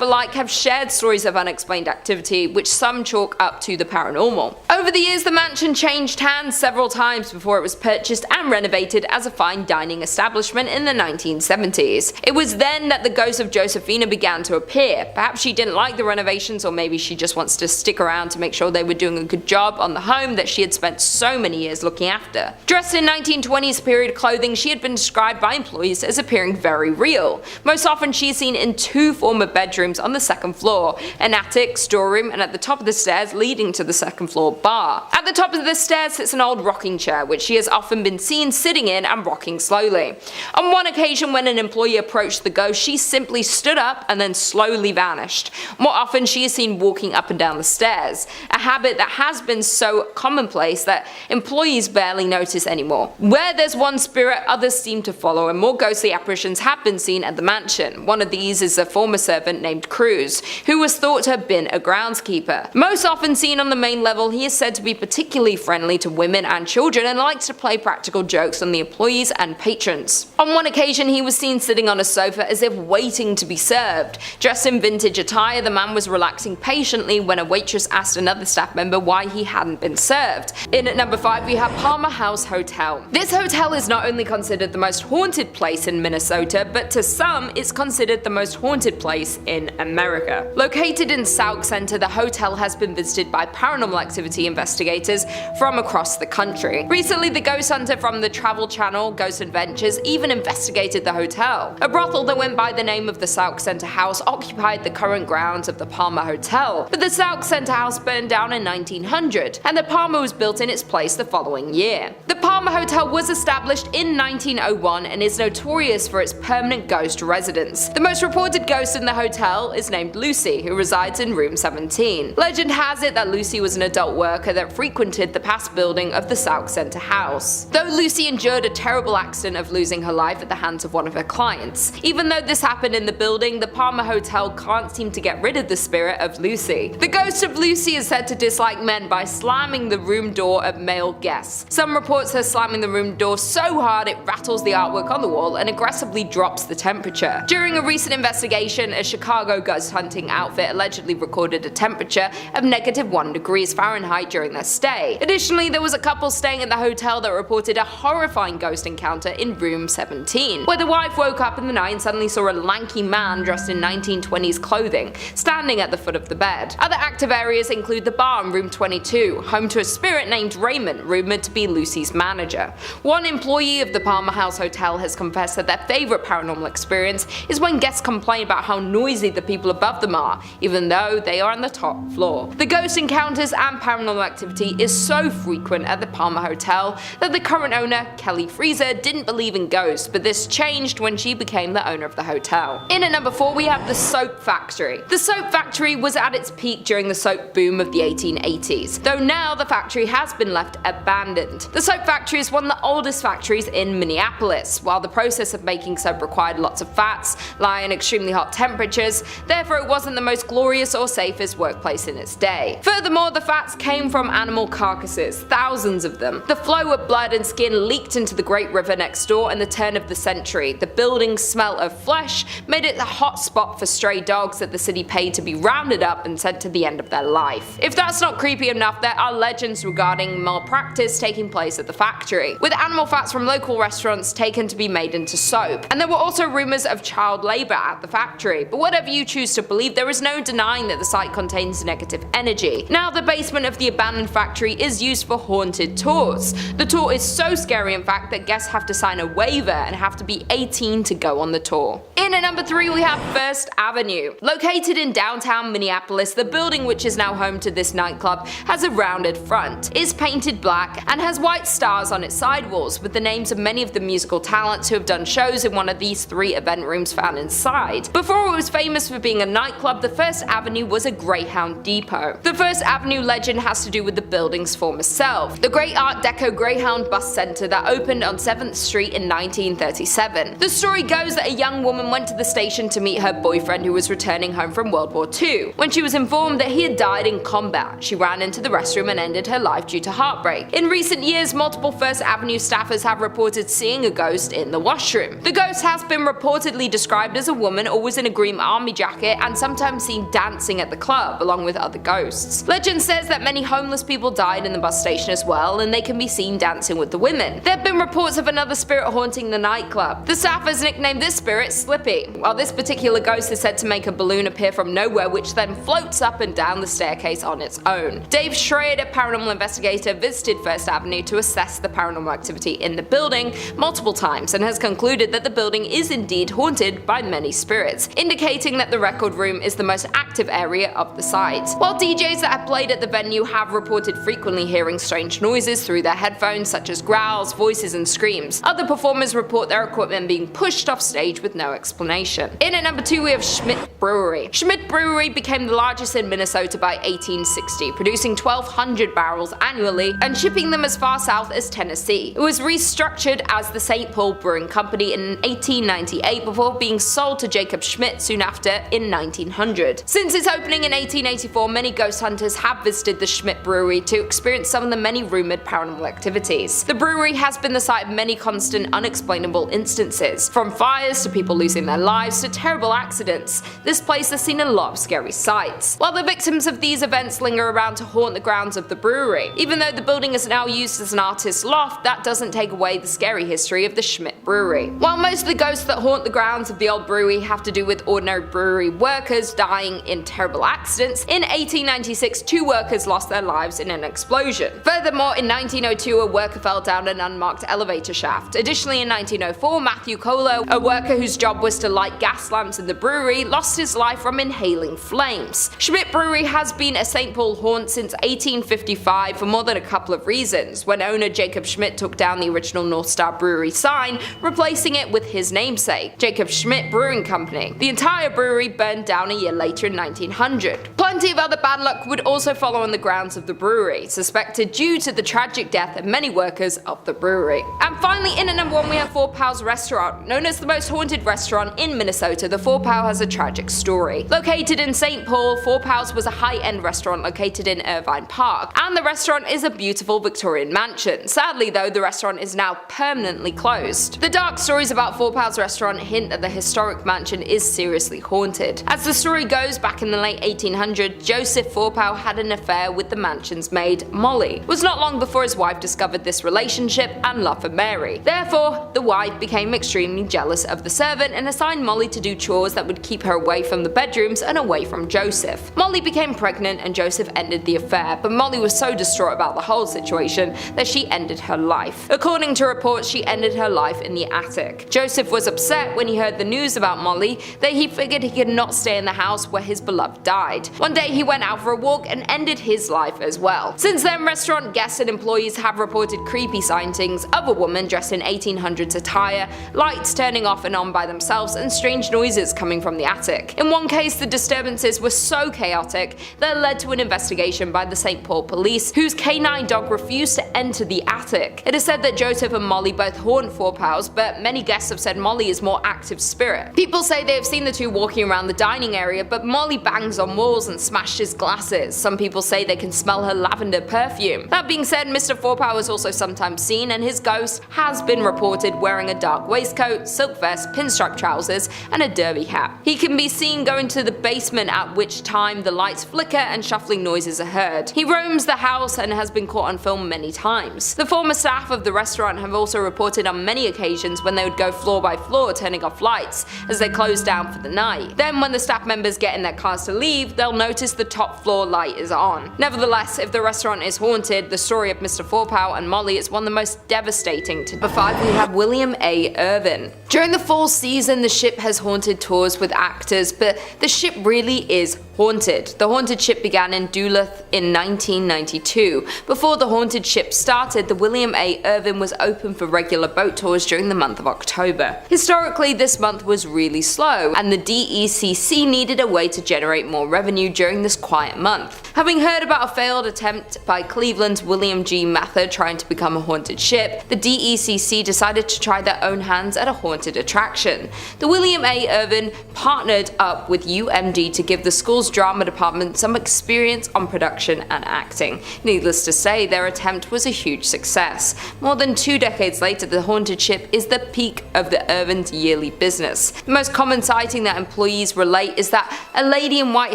alike have shared stories of unexplained activity, which some chalk up to the paranormal. Over the years, the mansion changed hands several times before it was purchased and renovated as a fine dining establishment in the 1970s. It was then that the ghost of Josephina began to appear. Perhaps she didn't like the renovations, or maybe she just wants to stick around to make sure they were doing a good job on the home that she had spent so many years looking after. Dressed in 1920s period clothing, she had been described by employees as appearing very real. Most often she is seen in 2 former bedrooms on the second floor, an attic, storeroom, and at the top of the stairs leading to the second floor bar. At the top of the stairs sits an old rocking chair, which she has often been seen sitting in and rocking slowly. On one occasion, when an employee approached the ghost, she simply stood up and then slowly vanished. More often she is seen walking up and down the stairs, a habit that has been so commonplace that employees barely notice anymore. Where there's one spirit, others seem to follow, and more ghostly apparitions have been seen at the mansion. One of these is a former servant named Cruz, who was thought to have been a groundskeeper. Most often seen on the main level, he is said to be particularly friendly to women and children and likes to play practical jokes on the employees and patrons. On one occasion, he was seen sitting on a sofa as if waiting to be served. Dressed in vintage attire, the man was relaxing patiently when a waitress asked another staff member why he hadn't been served. In at number 5, we have Palmer House Hotel. This hotel is not only considered the most haunted place in Minnesota, but to some, it's considered the most haunted place in America. Located in Sauk Center, the hotel has been visited by paranormal activity investigators from across the country. Recently, the ghost hunter from the Travel Channel, Ghost Adventures, even investigated the hotel. A brothel that went by the name of the Sauk Center House occupied the current grounds of the Palmer Hotel, but the Sauk Center House burned down in 1900, and the Palmer was built in its place the following year. The Palmer Hotel was established in 1901 and is notorious for its permanent ghost residence. The most reported ghost in the hotel is named Lucy, who resides in room 17. Legend has it that Lucy was an adult worker that frequented the past building of the Sauk Center House. Though Lucy endured a terrible accident of losing her life at the hands of one of her clients. Even though this happened in the building, the Palmer Hotel can't seem to get rid of the spirit of Lucy. The ghost of Lucy is said to dislike men by slamming the room door of male guests. Some reports her slamming the room door so hard it rattles the artwork on the wall and aggressively drops the temperature. During a recent investigation, a Chicago ghost hunting outfit allegedly recorded a temperature of -1 degrees Fahrenheit during their stay. Additionally, there was a couple staying at the hotel that reported a horrifying ghost encounter in room 17, where the wife woke up in the night and suddenly saw a lanky man dressed in 1920s clothing standing at the foot of the bed. Other active areas include the bar in room 22, home to a spirit named Raymond, rumored to be Lucy's manager. One employee of the Palmer House Hotel has confessed that their favorite paranormal experience is when guests complain about how noisy the people above them are, even though they are on the top floor. The ghost encounters and paranormal activity is so frequent at the Palmer Hotel that the current owner, Kelly Feiser, didn't believe in ghosts, but this changed when she became the owner of the hotel. In at number 4, we have the Soap Factory. The Soap Factory was at its peak during the soap boom of the 1880s, though now the factory has been left abandoned. The Soap Factory is one of the oldest factories in Minneapolis. While the process of making soap required lots of fats, lie in extremely hot temperatures, therefore it wasn't the most glorious or safest workplace in its day. Furthermore, the fats came from animal carcasses, thousands of them. The flow of blood and skin leaked into the Great River next door in the turn of the century. The building's smell of flesh made it a hot spot for stray dogs that the city paid to be rounded up and sent to the end of their life. If that's not creepy enough, there are legends regarding malpractice taking place at the factory, with animal fats from local restaurants taken to be made into soap. And there were also rumors of child labor at the factory. But whatever you choose to believe, there is no denying that the site contains negative energy. Now, the basement of the abandoned factory is used for haunted tours. The tour is so scary in fact that guests have to sign a waiver and have to be 18 to go on the tour. In at number 3 we have First Avenue. Located in downtown Minneapolis, the building, which is now home to this nightclub, has a rounded front, is painted black, and has white stars on its sidewalls with the names of many of the musical talents who have done shows in one of these 3 event rooms found inside. Before it was famous for being a nightclub, the First Avenue was a Greyhound depot. The First Avenue legend has to do with the building's former self, the Great Art Deco Greyhound Bus Center that opened on 7th Street in 1937. The story goes that a young woman went to the station to meet her boyfriend who was returning home from World War II. When she was informed that he had died in combat, she ran into the restroom and ended her life due to heartbreak. In recent years, multiple First Avenue staffers have reported seeing a ghost in the washroom. The ghost has been reportedly described as a woman always in a green army jacket and sometimes seen dancing at the club along with other ghosts. Legend says that many homeless people died in the bus station as well, and they can be seen dancing with the women. There have been reports of another spirit haunting the nightclub. The staffers nicknamed this spirit Slippy, while this particular ghost is said to make a balloon appear from nowhere which then floats up and down the staircase on its own. Dave Schrader, a paranormal investigator, visited First Avenue to assess the paranormal activity in the building multiple times and has concluded that the building is indeed haunted by many spirits, indicating that the record room is the most active area of the site. While DJs that have played at the venue have reported frequently hearing strange noises through their headphones such as growls, voices and screams, other performers report their equipment being pushed off stage with no explanation. In at number 2 we have Schmidt Brewery. Schmidt Brewery became the largest in Minnesota by 1860, producing 1,200 barrels annually and shipping them as far south as Tennessee. It was restructured as the St. Paul Brewing Company in 1898 before being sold to Jacob Schmidt soon after in 1900. Since its opening in 1884, many ghost hunters have visited the Schmidt Brewery to experience some of the many rumored paranormal activities. The brewery has been the site of many constant unexplainable instances, from fires to people losing their lives to terrible accidents. This place has seen a lot of scary sights. While the victims of these events linger around to haunt the grounds of the brewery, even though the building is now used as an artist's loft, that doesn't take away the scary history of the Schmidt Brewery. While most of the ghosts that haunt the grounds of the old brewery have to do with ordinary brewery workers dying in terrible accidents, in 1896 2 workers lost their lives in an explosion. Furthermore, in 1902 a worker fell down an unmarked elevator shaft. Additionally, in 1904 Matthew Colo, a worker whose job was to light gas lamps in the brewery, lost his life from inhaling flames. Schmidt Brewery has been a St. Paul haunt since 1855 for more than a couple of reasons, when owner Jacob Schmidt took down the original North Star Brewery sign, replacing it with his namesake, Jacob Schmidt Brewing Company. The entire brewery burned down a year later in 1900. Plenty of other bad luck would also follow on the grounds of the brewery, suspected due to the tragic death of many workers of the brewery. And finally, in at number 1 we have Four Pals Restaurant. Known as the most haunted restaurant in Minnesota, the Four Pal has a tragic story. Located in St. Paul, Four Pals was a high-end restaurant located in Irvine Park, and the restaurant is a beautiful Victorian mansion. Sadly though, the restaurant is now permanently closed. The dark stories about Four Pals Restaurant hint that the historic mansion is seriously haunted. As the story goes, back in the late 1800s, Joseph Four Pal had an affair with the mansion's maid, Molly. It was not long before his wife discovered this relationship and love for Mary. Therefore, the wife became extremely jealous of the servant and assigned Molly to do chores that would keep her away from the bedrooms and away from Joseph. Molly became pregnant and Joseph ended the affair, but Molly was so distraught about the whole situation that she ended her life. According to reports, she ended her life in the attic. Joseph was upset when he heard the news about Molly that he figured he could not stay in the house where his beloved died. One day he went out for a walk and ended his life as well. Since then, restaurant guests and employees have reported creepy sightings of a woman dressed in 1800s attire, lights turning off and on by themselves, and strange noises coming from the attic. In one case, the disturbances were so chaotic that it led to an investigation by the St. Paul police, whose canine dog refused to enter the attic. It is said that Joseph and Molly both haunt Four Pals, but many guests have said Molly is more active spirit. People say they have seen the two walking around the dining area, but Molly bangs on walls and smashes glasses. Some people say they can smell her lavender perfume. That being said, Mr. Four Pal is also sometimes seen, and his ghost has been reported wearing a dark waistcoat, silk vest, pinstripe trousers, and a derby hat. He can be seen going to the basement, at which time the lights flicker and shuffling noises are heard. He roams the house and has been caught on film many times. The former staff of the restaurant have also reported on many occasions when they would go floor by floor turning off lights as they close down for the night. Then when the staff members get in their cars to leave, they'll notice the top floor light is on. Nevertheless, if the restaurant is haunted, the story of Mr. Fourpow and Molly is one of the most devastating. Number 5, we have William A. Irvin. During the fall season, the ship has haunted tours with actors, but the ship really is haunted. The haunted ship began in Duluth in 1992. Before the haunted ship started, the William A. Irvin was open for regular boat tours during the month of October. Historically, this month was really slow, and the DECC needed a way to generate more revenue during this quiet month. Having heard about a failed attempt by Cleveland's William G. Mather trying to become a haunted ship, the DECC decided to try their own hands at a haunted attraction. The William A. Irvin partnered up with UMD to give the school's drama department some experience on production and acting. Needless to say, their attempt was a huge success. More than 2 decades later, the haunted ship is the peak of the Irvin's yearly business. The most common sighting that employees relate is that a lady in white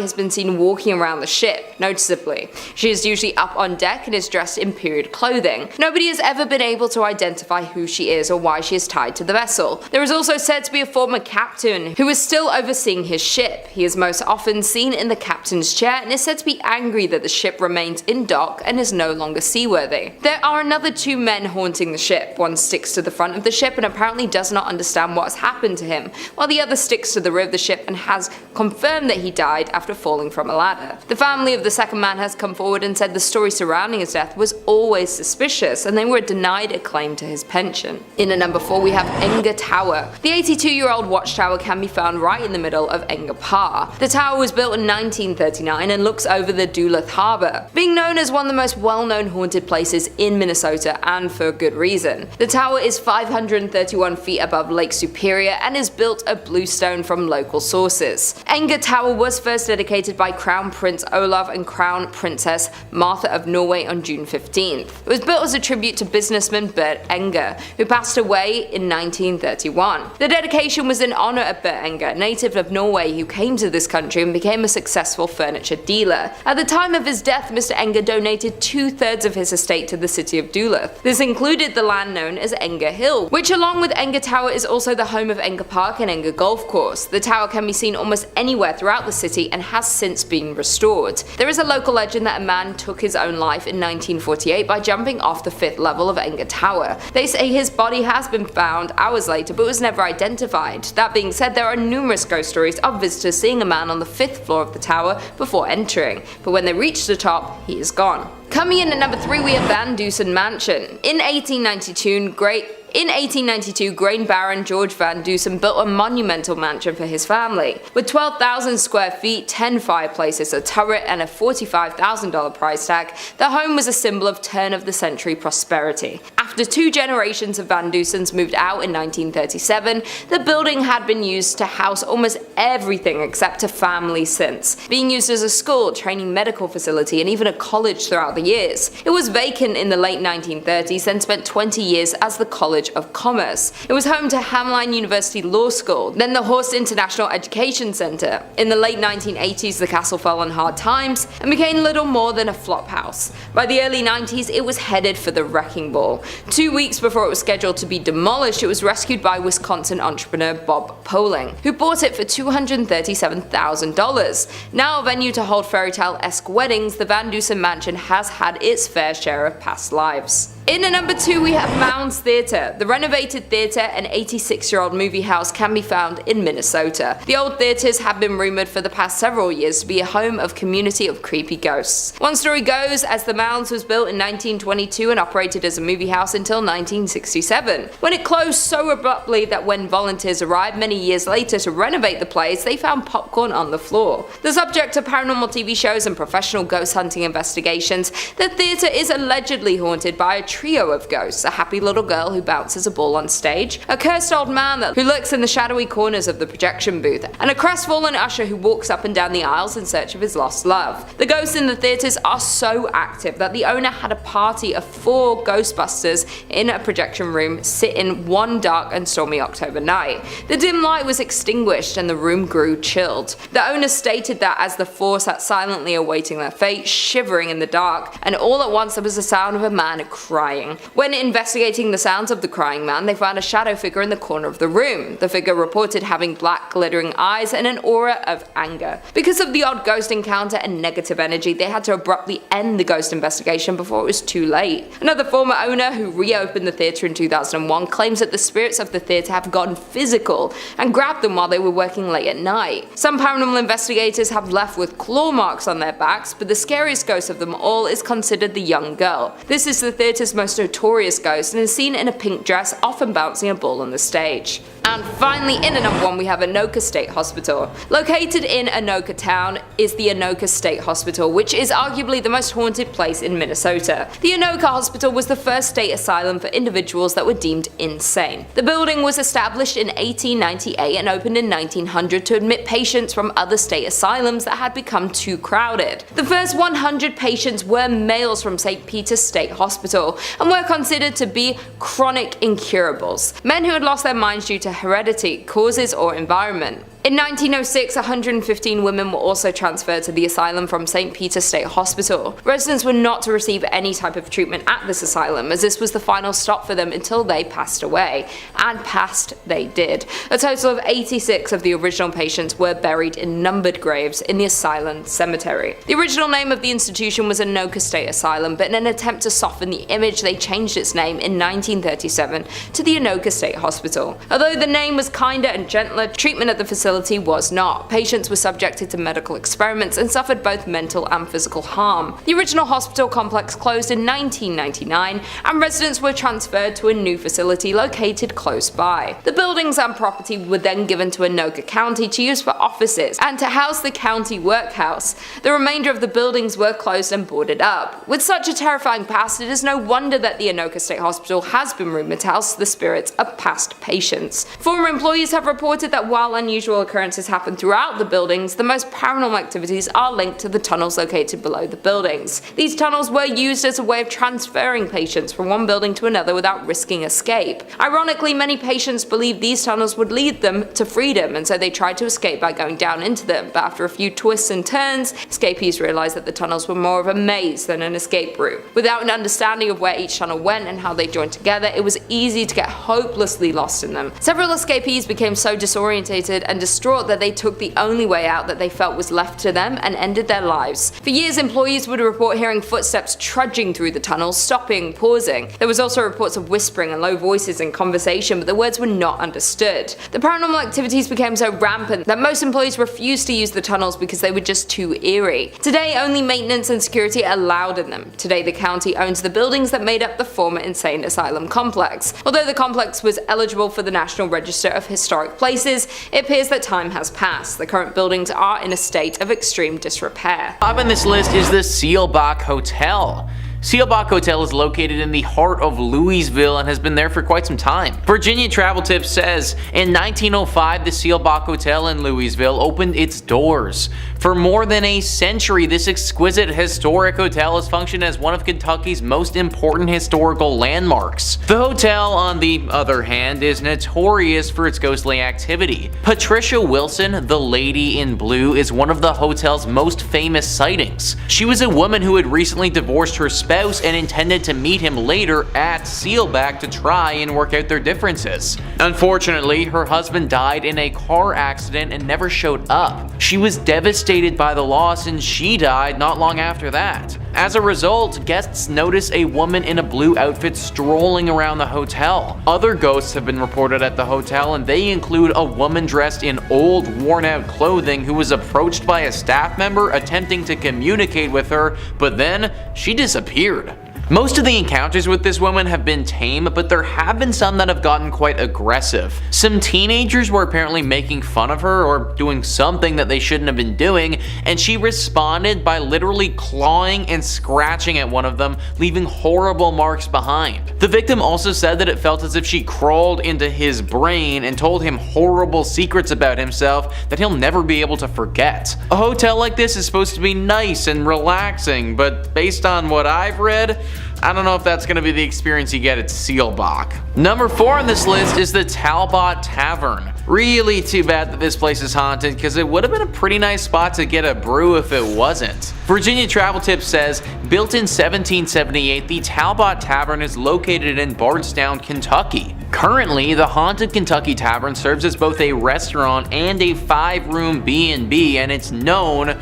has been seen walking around the ship, noticeably. She is usually up on deck and is dressed in period clothing. Nobody has ever been able to identify who she is or why she is tied to the vessel. There is also said to be a former captain who is still overseeing his ship. He is most often seen in the captain's chair and is said to be angry that the ship remains in dock and is no longer seaworthy. There are another 2 men haunting the ship. One sticks to the front of the ship and apparently does not understand what has happened to him, while the other sticks to the rear of the ship and has confirmed that he died after falling from a ladder. The family of the second man has come forward and said the story surrounding his death was always suspicious and they were denied a claim to his pension. In at number 4, we have Enga Tower. The 82-year-old watchtower can be found right in the middle of Enga Pa. The tower was built in 1939 and looks over the Duluth Harbor, being known as one of the most well-known haunted places in Minnesota, and for good reason. The tower is 531 feet above Lake Superior and is built of bluestone from local sources. Enga Tower was first dedicated by Crown Prince Olav and Crown Princess Martha of Norway on June 15th. It was built as a tribute to businessman Bert Enga, who passed away in 1931. The dedication was in honor of Bert Enga, a native of Norway who came to this country and became a successful furniture dealer. At the time of his death, Mr. Enga donated 2/3 of his estate to the city of Duluth. This included the land known as Enga Hill, which along with Enga Tower is also the home of Enga Park and Enga Golf Course. The tower can be seen almost anywhere throughout the city and has since been restored. There is a local legend that a man took his own life in 1948 by jumping off the 5th level of Enga Tower. They say his body has been found hours later but was never identified. That being said, there are numerous ghost stories of visitors seeing a man on the 5th floor of the tower before entering, but when they reach the top, he is gone. Coming in at number 3, we have Van Dusen Mansion. In 1892, Grain Baron George Van Dusen built a monumental mansion for his family. With 12,000 square feet, 10 fireplaces, a turret, and a $45,000 price tag, the home was a symbol of turn-of-the-century prosperity. After 2 generations of Van Dusens moved out in 1937, the building had been used to house almost everything except a family since, being used as a school, training medical facility, and even a college throughout the years. It was vacant in the late 1930s and spent 20 years as the College of Commerce. It was home to Hamline University Law School, then the Horst International Education Center. In the late 1980s, the castle fell on hard times and became little more than a flop house. By the early 90s, it was headed for the wrecking ball. 2 weeks before it was scheduled to be demolished, it was rescued by Wisconsin entrepreneur Bob Poling, who bought it for $237,000. Now a venue to hold fairy tale-esque weddings, the Van Dusen Mansion has had its fair share of past lives. In at number 2, we have Mounds Theatre. The renovated theatre, an 86-year-old movie house, can be found in Minnesota. The old theatres have been rumoured for the past several years to be a home of community of creepy ghosts. One story goes, as the Mounds was built in 1922 and operated as a movie house until 1967, when it closed so abruptly that when volunteers arrived many years later to renovate the place, they found popcorn on the floor. The subject of paranormal TV shows and professional ghost hunting investigations, the theatre is allegedly haunted by a trio of ghosts: a happy little girl who bounces a ball on stage, a cursed old man who lurks in the shadowy corners of the projection booth, and a crestfallen usher who walks up and down the aisles in search of his lost love. The ghosts in the theatres are so active that the owner had a party of 4 Ghostbusters in a projection room sit in one dark and stormy October night. The dim light was extinguished and the room grew chilled. The owner stated that as the 4 sat silently awaiting their fate, shivering in the dark, and all at once there was the sound of a man crying crying. When investigating the sounds of the crying man, they found a shadow figure in the corner of the room. The figure reported having black glittering eyes and an aura of anger. Because of the odd ghost encounter and negative energy, they had to abruptly end the ghost investigation before it was too late. Another former owner who reopened the theatre in 2001 claims that the spirits of the theatre have gone physical and grabbed them while they were working late at night. Some paranormal investigators have left with claw marks on their backs, but the scariest ghost of them all is considered the young girl. This is the theatre's most notorious ghost and is seen in a pink dress, often bouncing a ball on the stage. And finally, in at number 1 we have Anoka State Hospital. Located in Anoka town is the Anoka State Hospital, which is arguably the most haunted place in Minnesota. The Anoka Hospital was the first state asylum for individuals that were deemed insane. The building was established in 1898 and opened in 1900 to admit patients from other state asylums that had become too crowded. The first 100 patients were males from St. Peter's State Hospital and were considered to be chronic incurables, men who had lost their minds due to heredity, causes, or environment. In 1906, 115 women were also transferred to the asylum from St. Peter's State Hospital. Residents were not to receive any type of treatment at this asylum, as this was the final stop for them until they passed away. And passed they did. A total of 86 of the original patients were buried in numbered graves in the asylum cemetery. The original name of the institution was Anoka State Asylum, but in an attempt to soften the image, they changed its name in 1937 to the Anoka State Hospital. Although the name was kinder and gentler, treatment at the facility was not. Patients were subjected to medical experiments and suffered both mental and physical harm. The original hospital complex closed in 1999 and residents were transferred to a new facility located close by. The buildings and property were then given to Anoka County to use for offices and to house the county workhouse. The remainder of the buildings were closed and boarded up. With such a terrifying past, it is no wonder that the Anoka State Hospital has been rumored to house the spirits of past patients. Former employees have reported that while unusual occurrences happen throughout the buildings, the most paranormal activities are linked to the tunnels located below the buildings. These tunnels were used as a way of transferring patients from one building to another without risking escape. Ironically, many patients believed these tunnels would lead them to freedom, and so they tried to escape by going down into them, but after a few twists and turns, escapees realized that the tunnels were more of a maze than an escape route. Without an understanding of where each tunnel went and how they joined together, it was easy to get hopelessly lost in them. Several escapees became so disorientated and distraught that they took the only way out that they felt was left to them and ended their lives. For years, employees would report hearing footsteps trudging through the tunnels, stopping, pausing. There was also reports of whispering and low voices in conversation, but the words were not understood. The paranormal activities became so rampant that most employees refused to use the tunnels because they were just too eerie. Today, only maintenance and security are allowed in them. Today, the county owns the buildings that made up the former insane asylum complex. Although the complex was eligible for the National Register of Historic Places, it appears that time has passed. The current buildings are in a state of extreme disrepair. Top on this list is the Seelbach Hotel. Seelbach Hotel is located in the heart of Louisville and has been there for quite some time. Virginia Travel Tips says, in 1905 the Seelbach Hotel in Louisville opened its doors. For more than a century, this exquisite historic hotel has functioned as one of Kentucky's most important historical landmarks. The hotel, on the other hand, is notorious for its ghostly activity. Patricia Wilson, the Lady in Blue, is one of the hotel's most famous sightings. She was a woman who had recently divorced her spouse and intended to meet him later at Seelbach to try and work out their differences. Unfortunately, her husband died in a car accident and never showed up. She was devastated by the loss and she died not long after that. As a result, guests notice a woman in a blue outfit strolling around the hotel. Other ghosts have been reported at the hotel, and they include a woman dressed in old, worn-out clothing who was approached by a staff member attempting to communicate with her, but then she disappeared. Most of the encounters with this woman have been tame, but there have been some that have gotten quite aggressive. Some teenagers were apparently making fun of her or doing something that they shouldn't have been doing, and she responded by literally clawing and scratching at one of them, leaving horrible marks behind. The victim also said that it felt as if she crawled into his brain and told him horrible secrets about himself that he'll never be able to forget. A hotel like this is supposed to be nice and relaxing, but based on what I've read, I don't know if that's going to be the experience you get at Seelbach. Number 4 on this list is the Talbot Tavern. Really too bad that this place is haunted, because it would have been a pretty nice spot to get a brew if it wasn't. Virginia Travel Tips says, built in 1778, the Talbot Tavern is located in Bardstown, Kentucky. Currently, the Haunted Kentucky Tavern serves as both a restaurant and a 5-room B&B, and it's known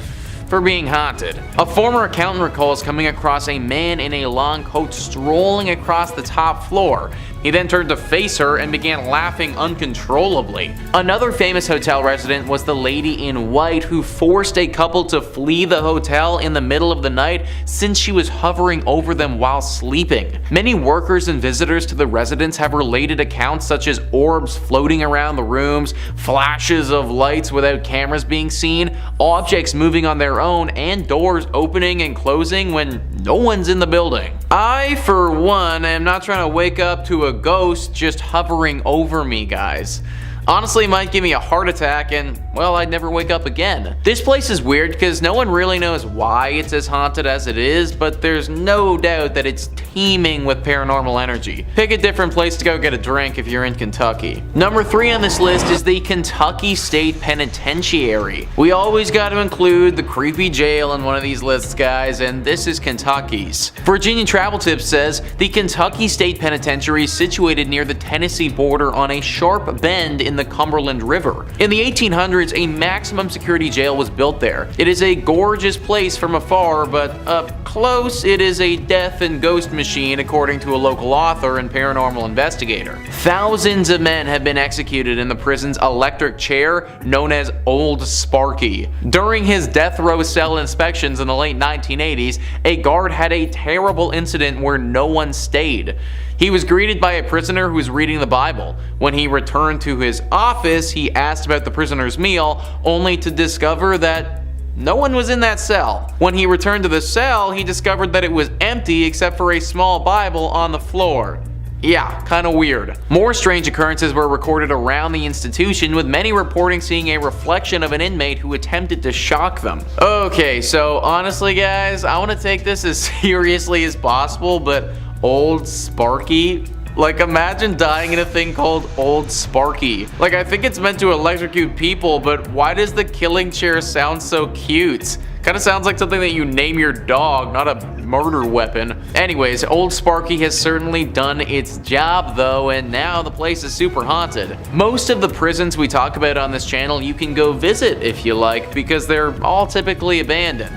for being haunted. A former accountant recalls coming across a man in a long coat strolling across the top floor. He then turned to face her and began laughing uncontrollably. Another famous hotel resident was the lady in white who forced a couple to flee the hotel in the middle of the night since she was hovering over them while sleeping. Many workers and visitors to the residence have related accounts such as orbs floating around the rooms, flashes of lights without cameras being seen, objects moving on their own, and doors opening and closing when no one's in the building. I, for one, am not trying to wake up to a ghost just hovering over me, guys. Honestly, it might give me a heart attack and, well, I'd never wake up again. This place is weird because no one really knows why it's as haunted as it is, but there's no doubt that it's teeming with paranormal energy. Pick a different place to go get a drink if you're in Kentucky. Number 3 on this list is the Kentucky State Penitentiary. We always got to include the creepy jail in one of these lists, guys, and this is Kentucky's. Virginia Travel Tips says, the Kentucky State Penitentiary is situated near the Tennessee border on a sharp bend in the Cumberland River. In the 1800s, a maximum security jail was built there. It is a gorgeous place from afar, but up close, it is a death and ghost machine, according to a local author and paranormal investigator. Thousands of men have been executed in the prison's electric chair, known as Old Sparky. During his death row cell inspections in the late 1980s, a guard had a terrible incident where no one stayed. He was greeted by a prisoner who was reading the Bible. When he returned to his office, he asked about the prisoner's meal, only to discover that no one was in that cell. When he returned to the cell, he discovered that it was empty except for a small Bible on the floor. Yeah, kinda weird. More strange occurrences were recorded around the institution, with many reporting seeing a reflection of an inmate who attempted to shock them. Okay, so honestly guys, I want to take this as seriously as possible, but Old Sparky? Like, imagine dying in a thing called Old Sparky. Like, I think it's meant to electrocute people, but why does the killing chair sound so cute? Kind of sounds like something that you name your dog, not a murder weapon. Anyways, Old Sparky has certainly done its job though, and now the place is super haunted. Most of the prisons we talk about on this channel you can go visit if you like, because they're all typically abandoned.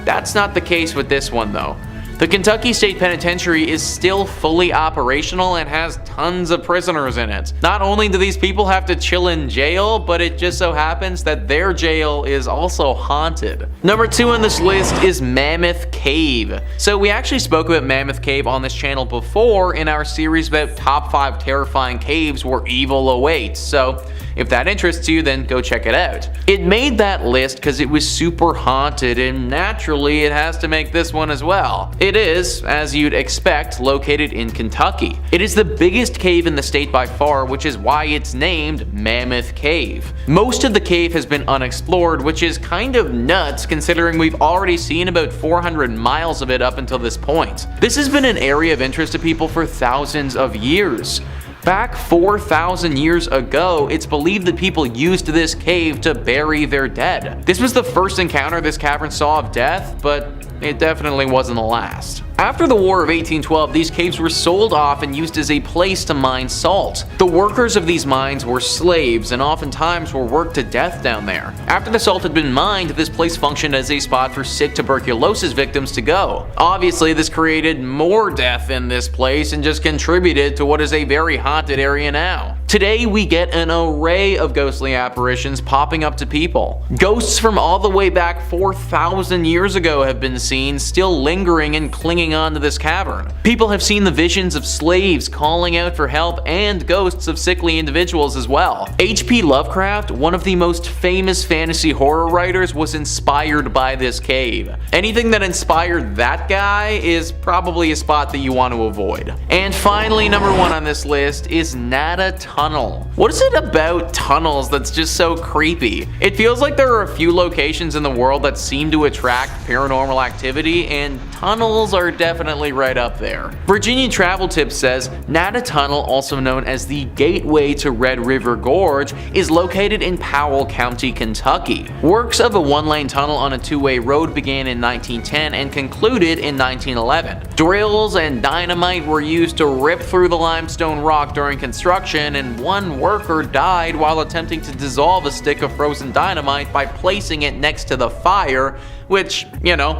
That's not the case with this one though. The Kentucky State Penitentiary is still fully operational and has tons of prisoners in it. Not only do these people have to chill in jail, but it just so happens that their jail is also haunted. Number 2 on this list is Mammoth Cave. So we actually spoke about Mammoth Cave on this channel before in our series about top 5 terrifying caves where evil awaits, so if that interests you, then go check it out. It made that list because it was super haunted, and naturally it has to make this one as well. It is, as you'd expect, located in Kentucky. It is the biggest cave in the state by far, which is why it's named Mammoth Cave. Most of the cave has been unexplored, which is kind of nuts considering we've already seen about 400 miles of it up until this point. This has been an area of interest to people for thousands of years. Back 4,000 years ago, it's believed that people used this cave to bury their dead. This was the first encounter this cavern saw of death, but it definitely wasn't the last. After the War of 1812, these caves were sold off and used as a place to mine salt. The workers of these mines were slaves and oftentimes were worked to death down there. After the salt had been mined, this place functioned as a spot for sick tuberculosis victims to go. Obviously, this created more death in this place and just contributed to what is a very haunted area now. Today, we get an array of ghostly apparitions popping up to people. Ghosts from all the way back 4,000 years ago have been seen, still lingering and clinging on to this cavern. People have seen the visions of slaves calling out for help and ghosts of sickly individuals as well. H.P. Lovecraft, one of the most famous fantasy horror writers, was inspired by this cave. Anything that inspired that guy is probably a spot that you want to avoid. And finally, number 1 on this list is Nada tunnel. What is it about tunnels that's just so creepy? It feels like there are a few locations in the world that seem to attract paranormal activity, and tunnels are definitely right up there. Virginia Travel Tips says Nada Tunnel, also known as the Gateway to Red River Gorge, is located in Powell County, Kentucky. Works of a one-lane tunnel on a two-way road began in 1910 and concluded in 1911. Drills and dynamite were used to rip through the limestone rock during construction, and one worker died while attempting to dissolve a stick of frozen dynamite by placing it next to the fire, which,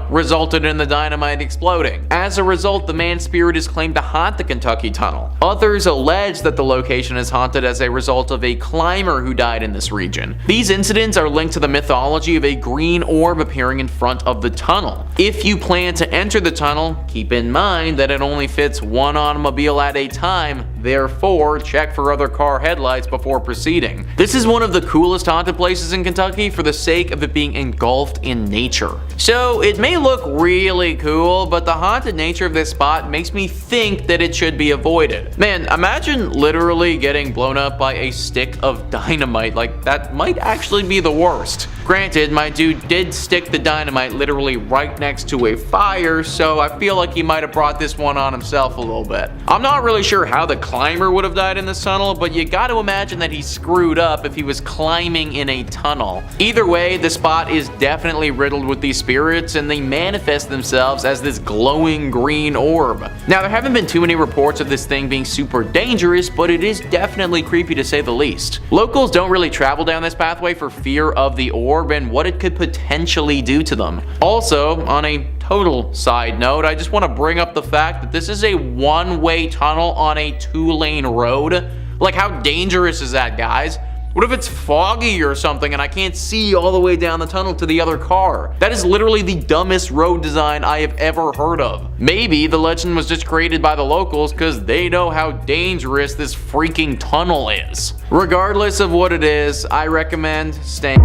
resulted in the dynamite exploding. As a result, the man's spirit is claimed to haunt the Kentucky Tunnel. Others allege that the location is haunted as a result of a climber who died in this region. These incidents are linked to the mythology of a green orb appearing in front of the tunnel. If you plan to enter the tunnel, keep in mind that it only fits one automobile at a time, therefore check for other car headlights before proceeding. This is one of the coolest haunted places in Kentucky for the sake of it being engulfed in nature. So it may look really cool, but the haunted nature of this spot makes me think that it should be avoided. Man, imagine literally getting blown up by a stick of dynamite. Like, that might actually be the worst. Granted, my dude did stick the dynamite literally right next to a fire, so I feel like he might have brought this one on himself a little bit. I'm not really sure how the climber would have died in this tunnel, but you gotta imagine that he screwed up if he was climbing in a tunnel. Either way, the spot is definitely riddled with these spirits, and they manifest themselves as this glowing green orb. Now, there haven't been too many reports of this thing being super dangerous, but it is definitely creepy to say the least. Locals don't really travel down this pathway for fear of the orb and what it could potentially do to them. Also, on a total side note, I just want to bring up the fact that this is a one-way tunnel on a two-lane road. Like, how dangerous is that, guys? What if it's foggy or something and I can't see all the way down the tunnel to the other car? That is literally the dumbest road design I have ever heard of. Maybe the legend was just created by the locals because they know how dangerous this freaking tunnel is. Regardless of what it is, I recommend staying